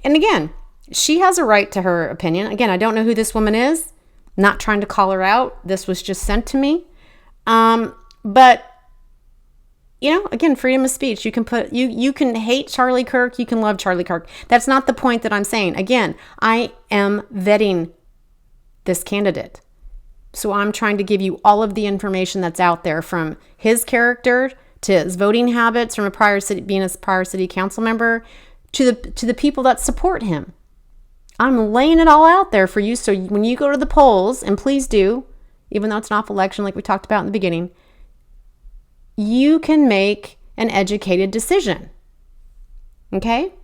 And again, she has a right to her opinion. Again, I don't know who this woman is. Not trying to call her out. This was just sent to me. But, you know, again, freedom of speech. You can hate Charlie Kirk. You can love Charlie Kirk. That's not the point that I'm saying. Again, I am vetting this candidate. So I'm trying to give you all of the information that's out there, from his character to his voting habits, from being a prior city council member to the people that support him. I'm laying it all out there for you. So when you go to the polls, and please do, even though it's an off election like we talked about in the beginning, you can make an educated decision. Okay?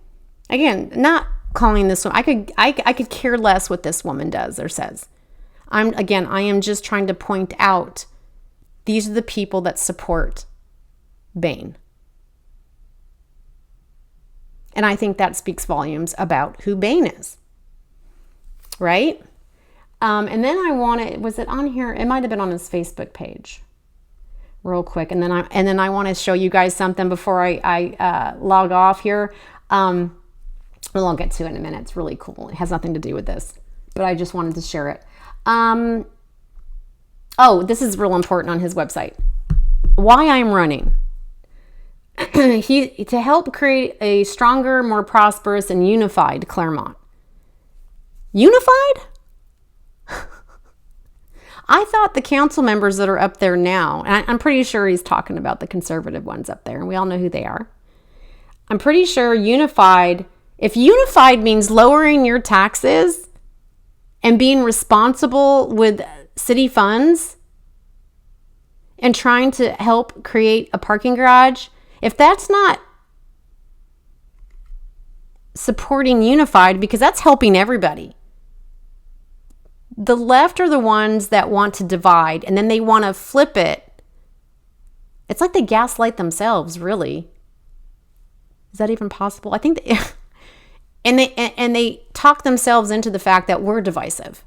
Again, not calling this one. I could care less what this woman does or says. I am just trying to point out these are the people that support Bain. And I think that speaks volumes about who Bain is. Right? And then was it on here? It might have been on his Facebook page. Real quick. And then I want to show you guys something before I log off here. Well, I'll get to it in a minute. It's really cool. It has nothing to do with this, but I just wanted to share it. This is real important on his website. Why I'm running. To help create a stronger, more prosperous, and unified Clermont. Unified? I thought the council members that are up there now, and I'm pretty sure he's talking about the conservative ones up there, and we all know who they are. I'm pretty sure unified, if unified means lowering your taxes and being responsible with city funds and trying to help create a parking garage, if that's not supporting unified, because that's helping everybody. The left are the ones that want to divide, and then they want to flip it. It's like they gaslight themselves, really. Is that even possible? I think and they talk themselves into the fact that we're divisive.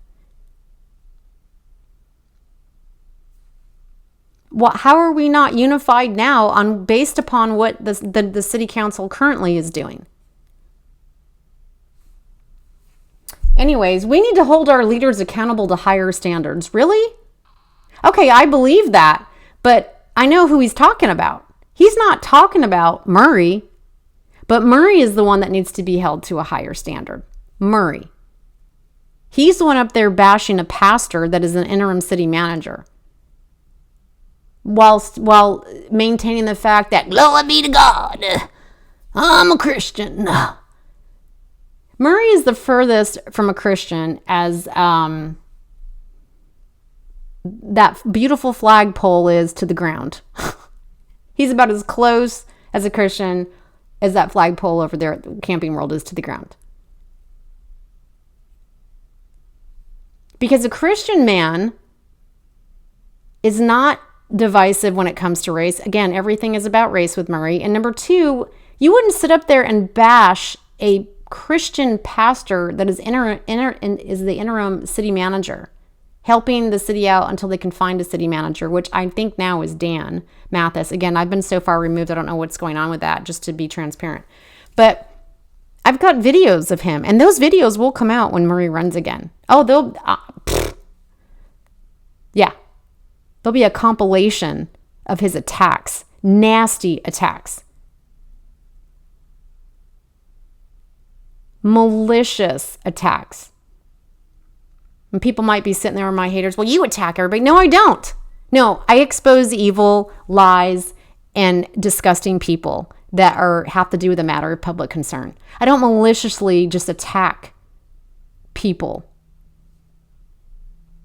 How are we not unified now based upon what the city council currently is doing? Anyways, we need to hold our leaders accountable to higher standards. Really? Okay, I believe that, but I know who he's talking about. He's not talking about Murray, but Murray is the one that needs to be held to a higher standard. Murray. He's the one up there bashing a pastor that is an interim city manager, while maintaining the fact that, glory be to God, I'm a Christian. Murray is the furthest from a Christian as that beautiful flagpole is to the ground. He's about as close as a Christian as that flagpole over there at the Camping World is to the ground. Because a Christian man is not divisive when it comes to race. Again, everything is about race with Murray. And number two, you wouldn't sit up there and bash a Christian pastor that is is the interim city manager, helping the city out until they can find a city manager, which I think now is Dan Mathis. Again, I've been so far removed, I don't know what's going on with that, just to be transparent. But I've got videos of him, and those videos will come out when Murray runs again. Oh, there'll be a compilation of his attacks, nasty attacks. Malicious attacks. And people might be sitting there, my haters, well, you attack everybody. No, I don't. No, I expose evil, lies, and disgusting people that have to do with a matter of public concern. I don't maliciously just attack people.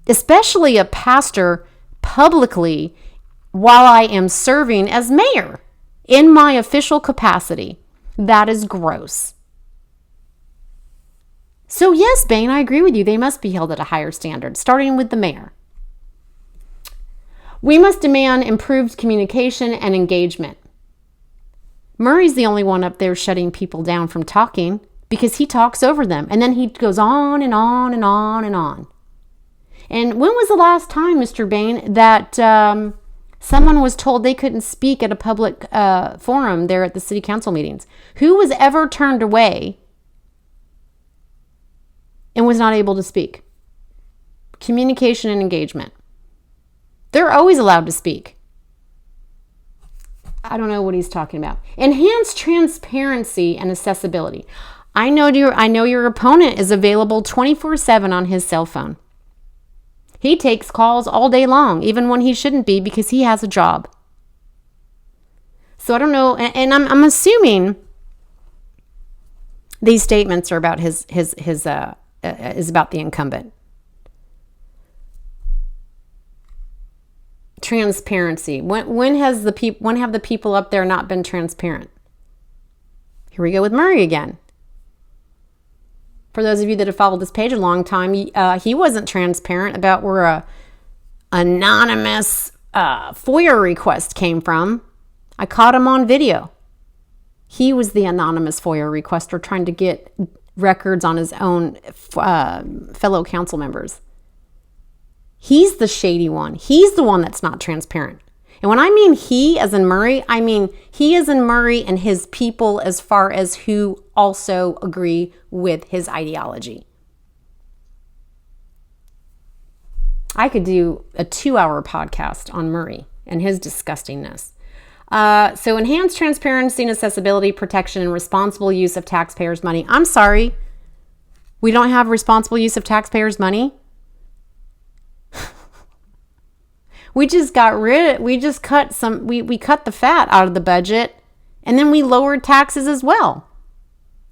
Especially a pastor publicly while I am serving as mayor in my official capacity. That is gross. So yes, Bain, I agree with you. They must be held at a higher standard, starting with the mayor. We must demand improved communication and engagement. Murray's the only one up there shutting people down from talking because he talks over them. And then he goes on and on and on and on. And when was the last time, Mr. Bain, that someone was told they couldn't speak at a public forum there at the city council meetings? Who was ever turned away and was not able to speak? Communication and engagement. They're always allowed to speak. I don't know what he's talking about. Enhance transparency and accessibility. I know your opponent is available 24/7 on his cell phone. He takes calls all day long, even when he shouldn't be, because he has a job. So I don't know, and I'm assuming these statements are about is about the incumbent. Transparency. When have the people up there not been transparent? Here we go with Murray again. For those of you that have followed this page a long time, he wasn't transparent about where a anonymous FOIA request came from. I caught him on video. He was the anonymous FOIA requester trying to get records on his own fellow council members. He's the shady one. He's the one that's not transparent. And when I mean he as in Murray, I mean he as in Murray and his people as far as who also agree with his ideology. I could do a 2-hour podcast on Murray and his disgustingness. So enhanced transparency and accessibility, protection, and responsible use of taxpayers' money. I'm sorry. We don't have responsible use of taxpayers' money? We just cut the fat out of the budget, and then we lowered taxes as well.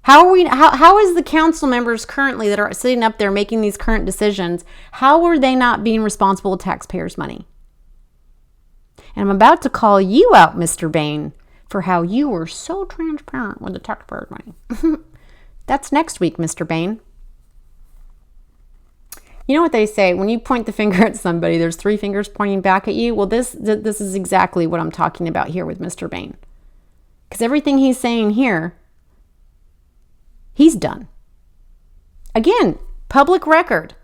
How is the council members currently that are sitting up there making these current decisions, how are they not being responsible with taxpayers' money? And I'm about to call you out, Mr. Bain, for how you were so transparent with the taxpayers' money. That's next week, Mr. Bain. You know what they say, when you point the finger at somebody, there's 3 fingers pointing back at you. Well, this is exactly what I'm talking about here with Mr. Bain. Because everything he's saying here, he's done. Again, public record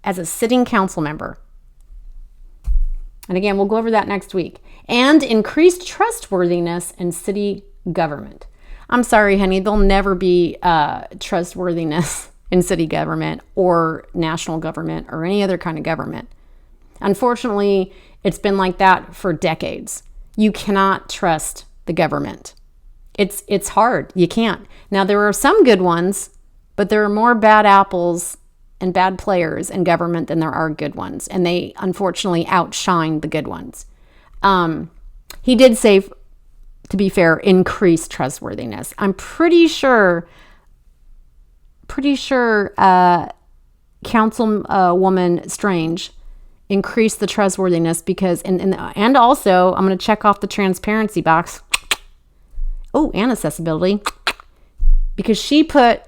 as a sitting council member. And again, we'll go over that next week. And increased trustworthiness in city government. I'm sorry, honey, there'll never be trustworthiness in city government or national government or any other kind of government. Unfortunately, it's been like that for decades. You cannot trust the government. It's hard. You can't. Now, there are some good ones, but there are more bad apples and bad players in government than there are good ones. And they, unfortunately, outshine the good ones. He did say, to be fair, increased trustworthiness. I'm pretty sure Councilwoman Strange increased the trustworthiness because, and also, I'm going to check off the transparency box. Oh, and accessibility. Because she put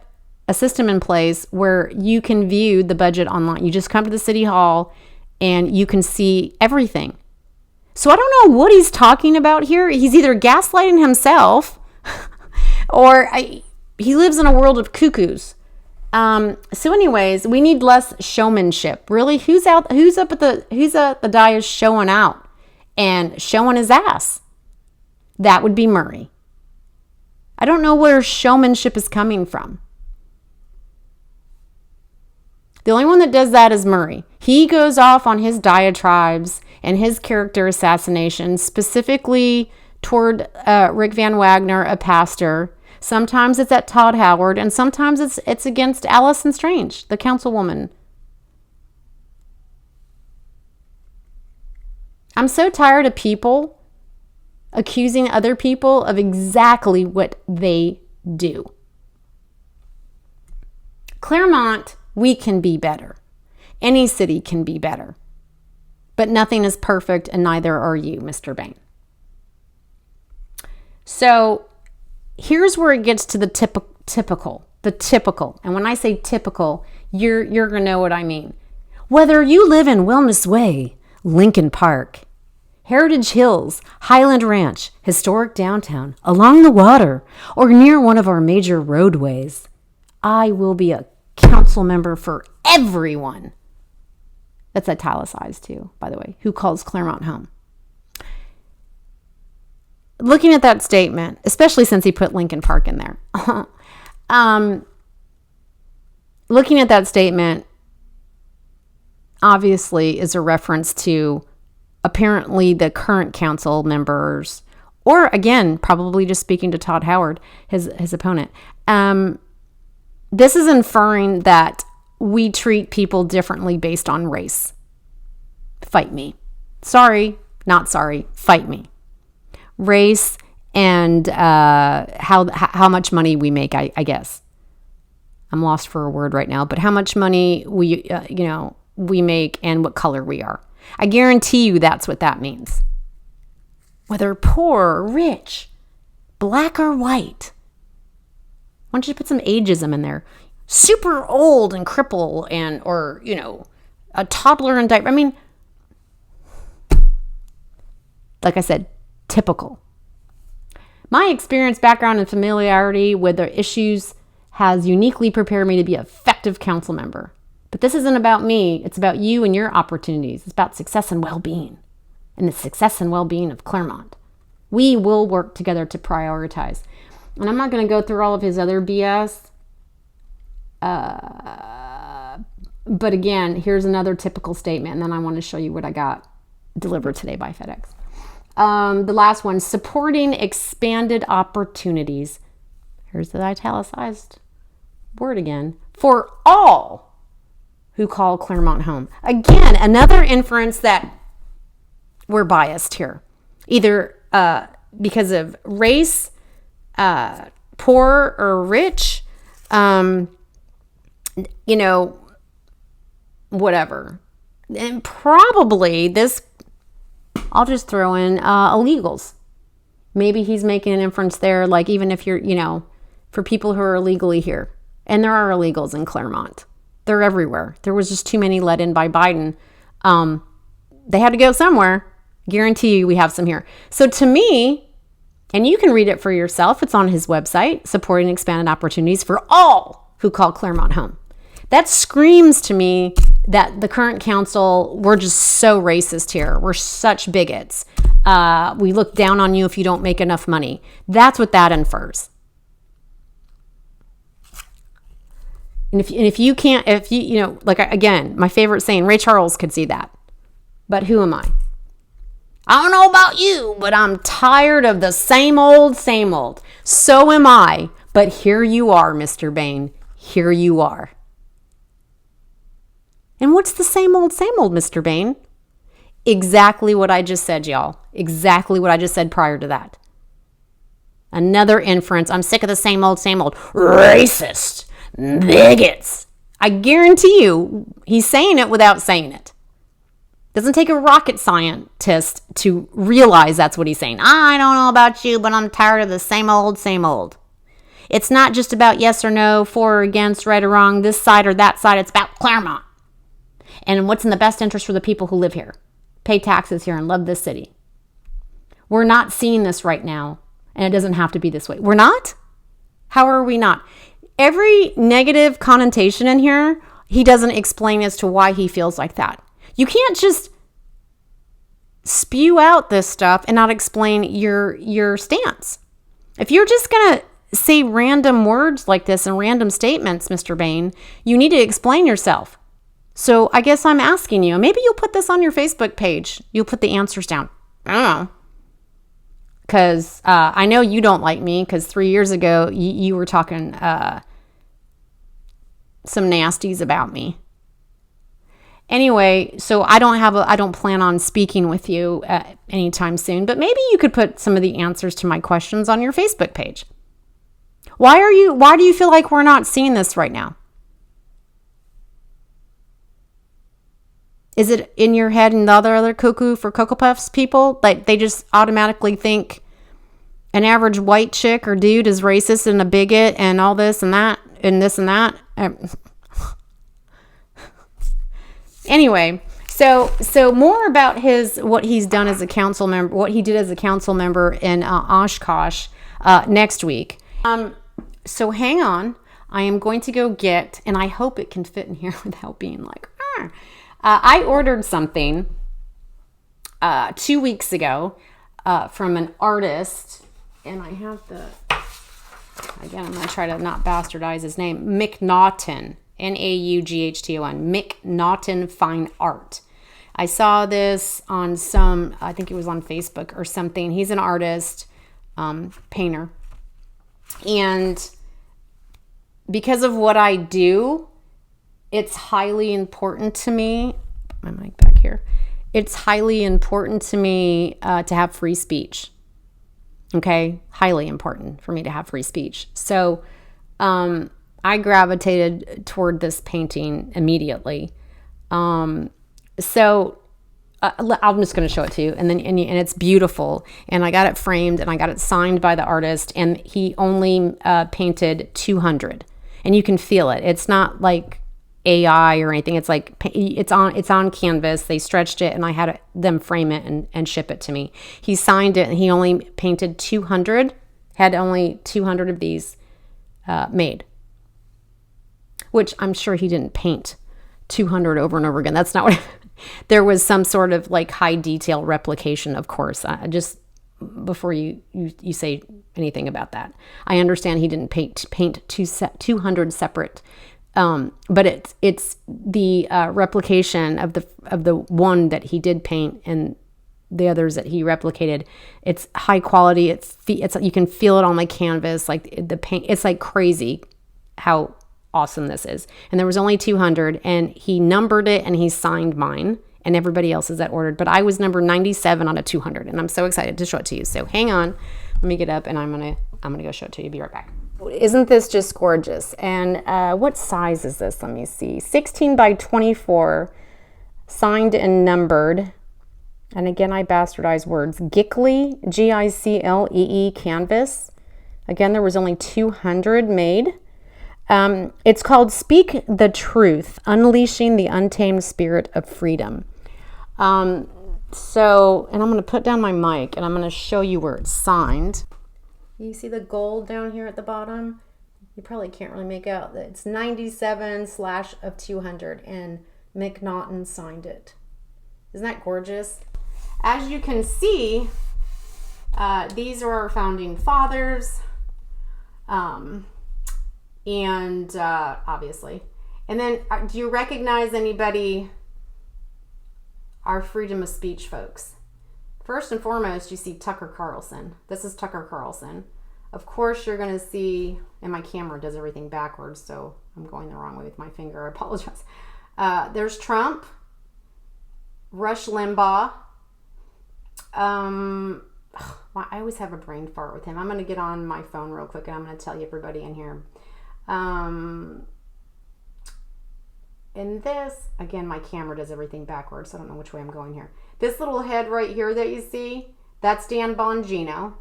a system in place where you can view the budget online. You just come to the city hall and you can see everything. So I don't know what he's talking about here. He's either gaslighting himself or he lives in a world of cuckoos. So anyways, we need less showmanship. Really, who's at the dais showing out and showing his ass? That would be Murray. I don't know where showmanship is coming from. The only one that does that is Murray. He goes off on his diatribes and his character assassinations, specifically toward Rick Van Wagner, a pastor. Sometimes it's at Tod Howard, and sometimes it's against Allison Strange, the councilwoman. I'm so tired of people accusing other people of exactly what they do. Clermont, we can be better. Any city can be better. But nothing is perfect, and neither are you, Mr. Bain. So here's where it gets to the typical. And when I say typical, you're going to know what I mean. Whether you live in Wellness Way, Lincoln Park, Heritage Hills, Highland Ranch, historic downtown, along the water, or near one of our major roadways, I will be a council member for everyone. That's italicized too, by the way, who calls Clermont home. Looking at that statement, especially since he put Lincoln Park in there, looking at that statement obviously is a reference to apparently the current council members, or again, probably just speaking to Tod Howard, his opponent. This is inferring that we treat people differently based on race. Fight me. Sorry, not sorry. Fight me. Race and how much money we make, I guess. I'm lost for a word right now, but how much money we make and what color we are. I guarantee you that's what that means. Whether poor or rich, black or white. Why don't you put some ageism in there? super old and crippled or a toddler in diaper. I mean, like I said, typical. My experience, background, and familiarity with the issues has uniquely prepared me to be an effective council member. But this isn't about me. It's about you and your opportunities. It's about success and well-being, and the success and well-being of Clermont. We will work together to prioritize. And I'm not going to go through all of his other BS. But again, here's another typical statement, and then I want to show you what I got delivered today by FedEx. The last one, supporting expanded opportunities. Here's the italicized word again. For all who call Clermont home. Again, another inference that we're biased here. Either because of race, poor or rich, whatever. And probably this, I'll just throw in illegals. Maybe he's making an inference there, like even if you're, for people who are illegally here. And there are illegals in Clermont. They're everywhere. There was just too many let in by Biden. They had to go somewhere. Guarantee you we have some here. So to me, and you can read it for yourself, it's on his website, supporting expanded opportunities for all who call Clermont home. That screams to me that the current council, we're just so racist here. We're such bigots. We look down on you if you don't make enough money. That's what that infers. And if you can't, again, my favorite saying, Ray Charles could see that. But who am I? I don't know about you, but I'm tired of the same old, same old. So am I. But here you are, Mr. Bain. Here you are. And what's the same old, Mr. Bain? Exactly what I just said, y'all. Exactly what I just said prior to that. Another inference. I'm sick of the same old, racist, bigots. I guarantee you, he's saying it without saying it. Doesn't take a rocket scientist to realize that's what he's saying. I don't know about you, but I'm tired of the same old. It's not just about yes or no, for or against, right or wrong, this side or that side. It's about Clermont. And what's in the best interest for the people who live here, pay taxes here, and love this city. We're not seeing this right now, and it doesn't have to be this way. We're not? How are we not? Every negative connotation in here, he doesn't explain as to why he feels like that. You can't just spew out this stuff and not explain your stance. If you're just going to say random words like this and random statements, Mr. Bain, you need to explain yourself. So I guess I'm asking you, maybe you'll put this on your Facebook page. You'll put the answers down. I don't know. Because I know you don't like me, because 3 years ago you were talking some nasties about me. Anyway, so I don't plan on speaking with you anytime soon, but maybe you could put some of the answers to my questions on your Facebook page. Why do you feel like we're not seeing this right now? Is it in your head and the other cuckoo for Cocoa Puffs people? Like they just automatically think an average white chick or dude is racist and a bigot and all this and that and this and that? Anyway, so more about what he's done as a council member, what he did as a council member in Osh Kosh next week. So hang on, I am going to go get, and I hope it can fit in here without being like, I ordered something 2 weeks ago from an artist, and I have again, I'm going to try to not bastardize his name, McNaughton. Naughton, McNaughton Fine Art. I saw this on I think it was on Facebook or something. He's an artist, painter. And because of what I do, it's highly important to me. Put my mic back here. It's highly important to me to have free speech. Okay? Highly important for me to have free speech. So, I gravitated toward this painting immediately. I'm just going to show it to you, and it's beautiful. And I got it framed, and I got it signed by the artist, and he only painted 200. and you can feel it. It's not like AI or anything. It's like it's on canvas. They stretched it, and I had them frame it and ship it to me. He signed it, and he only painted 200. Had only 200 of these made, which I'm sure he didn't paint 200 over and over again. That's not what. There was some sort of like high detail replication, of course. Just before you say anything about that, I understand he didn't paint 200 separate. But it's the replication of the one that he did paint and the others that he replicated. It's high quality. It's you can feel it on my canvas, like the paint. It's like crazy how awesome this is. And there was only 200, and he numbered it and he signed mine and everybody else's that ordered. But I was number 97 out of 200, and I'm so excited to show it to you. So hang on, let me get up and I'm gonna go show it to you. Be right back. Isn't this just gorgeous? And what size is this? Let me see. 16 by 24, signed and numbered. And again, I bastardized words. Gicklee, Giclee canvas. Again, there was only 200 made. It's called Speak the Truth, Unleashing the Untamed Spirit of Freedom. And I'm going to put down my mic and I'm going to show you where it's signed. You see the gold down here at the bottom? You probably can't really make out that it's 97/200, and McNaughton signed it. Isn't that gorgeous? As you can see, these are our founding fathers. Obviously. And then do you recognize anybody, our freedom of speech folks? First and foremost, you see Tucker Carlson. This is Tucker Carlson. Of course, you're going to see, and my camera does everything backwards, so I'm going the wrong way with my finger. I apologize. There's Trump, Rush Limbaugh. I always have a brain fart with him. I'm going to get on my phone real quick, and I'm going to tell you everybody in here. And this, again, my camera does everything backwards, so I don't know which way I'm going here. This little head right here that you see, that's Dan Bongino.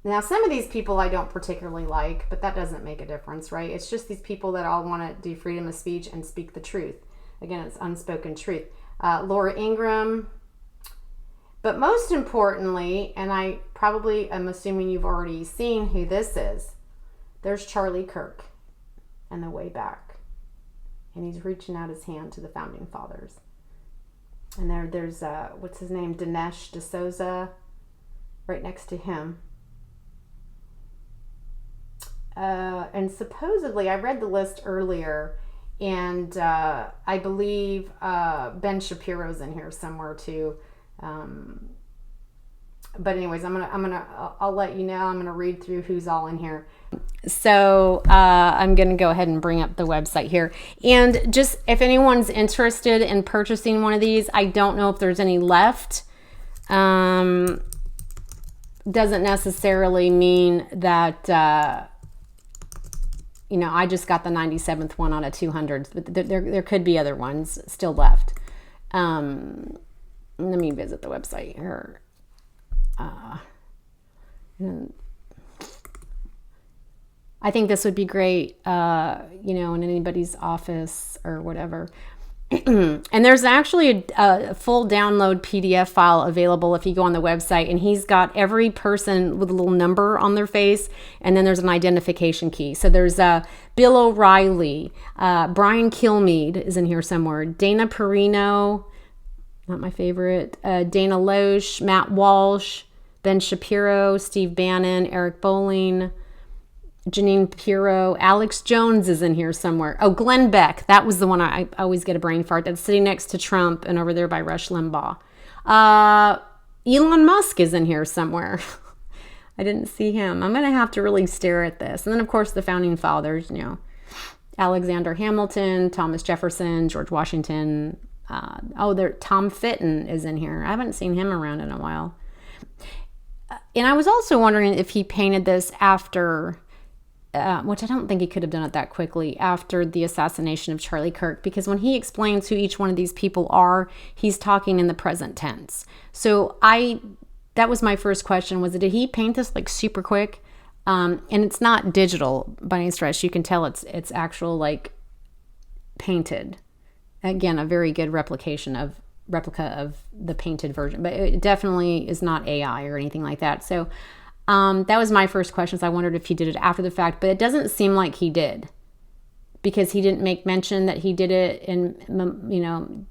Now, some of these people I don't particularly like, but that doesn't make a difference, right? It's just these people that all want to do freedom of speech and speak the truth. Again, it's unspoken truth. Laura Ingraham. But most importantly, and I probably am assuming you've already seen who this is, there's Charlie Kirk and the way back. And he's reaching out his hand to the founding fathers. And there's what's his name? Dinesh D'Souza right next to him. And supposedly, I read the list earlier, and I believe Ben Shapiro's in here somewhere too. But anyways, I'll let you know. I'm gonna read through who's all in here. So I'm gonna go ahead and bring up the website here, and just if anyone's interested in purchasing one of these, I don't know if there's any left. Doesn't necessarily mean that I just got the 97th one out of 200, but there could be other ones still left. Let me visit the website here. I think this would be great, in anybody's office or whatever. And there's actually a full download PDF file available if you go on the website, and he's got every person with a little number on their face, and then there's an identification key. So there's Bill O'Reilly, Brian Kilmeade is in here somewhere, Dana Perino, not my favorite, Dana Loesch, Matt Walsh, Ben Shapiro, Steve Bannon, Eric Bolling, Janine Pirro, Alex Jones is in here somewhere. Oh, Glenn Beck. That was the one I always get a brain fart. That's sitting next to Trump and over there by Rush Limbaugh. Elon Musk is in here somewhere. I didn't see him. I'm going to have to really stare at this. And then, of course, the founding fathers, Alexander Hamilton, Thomas Jefferson, George Washington. Tom Fitton is in here. I haven't seen him around in a while. And I was also wondering if he painted this after... which I don't think he could have done it that quickly, after the assassination of Charlie Kirk, because when he explains who each one of these people are, he's talking in the present tense. So that was my first question, was did he paint this like super quick? And it's not digital by any stretch. You can tell it's actual, like, painted. Again, a very good replica of the painted version, but it definitely is not AI or anything like that. So that was my first question. So I wondered if he did it after the fact, but it doesn't seem like he did, because he didn't make mention that he did it in,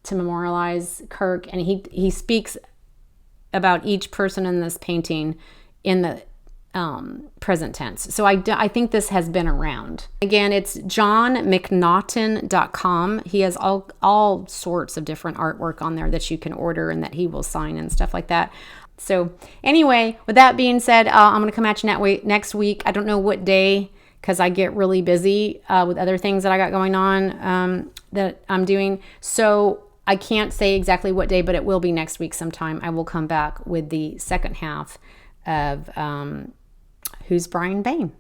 to memorialize Kirk. And he speaks about each person in this painting in the present tense. So I think this has been around. Again, it's johnmcnaughton.com. He has all sorts of different artwork on there that you can order and that he will sign and stuff like that. So anyway, with that being said, I'm going to come at you next week. I don't know what day, because I get really busy with other things that I got going on that I'm doing. So I can't say exactly what day, but it will be next week sometime. I will come back with the second half of Who's Bryan Bain?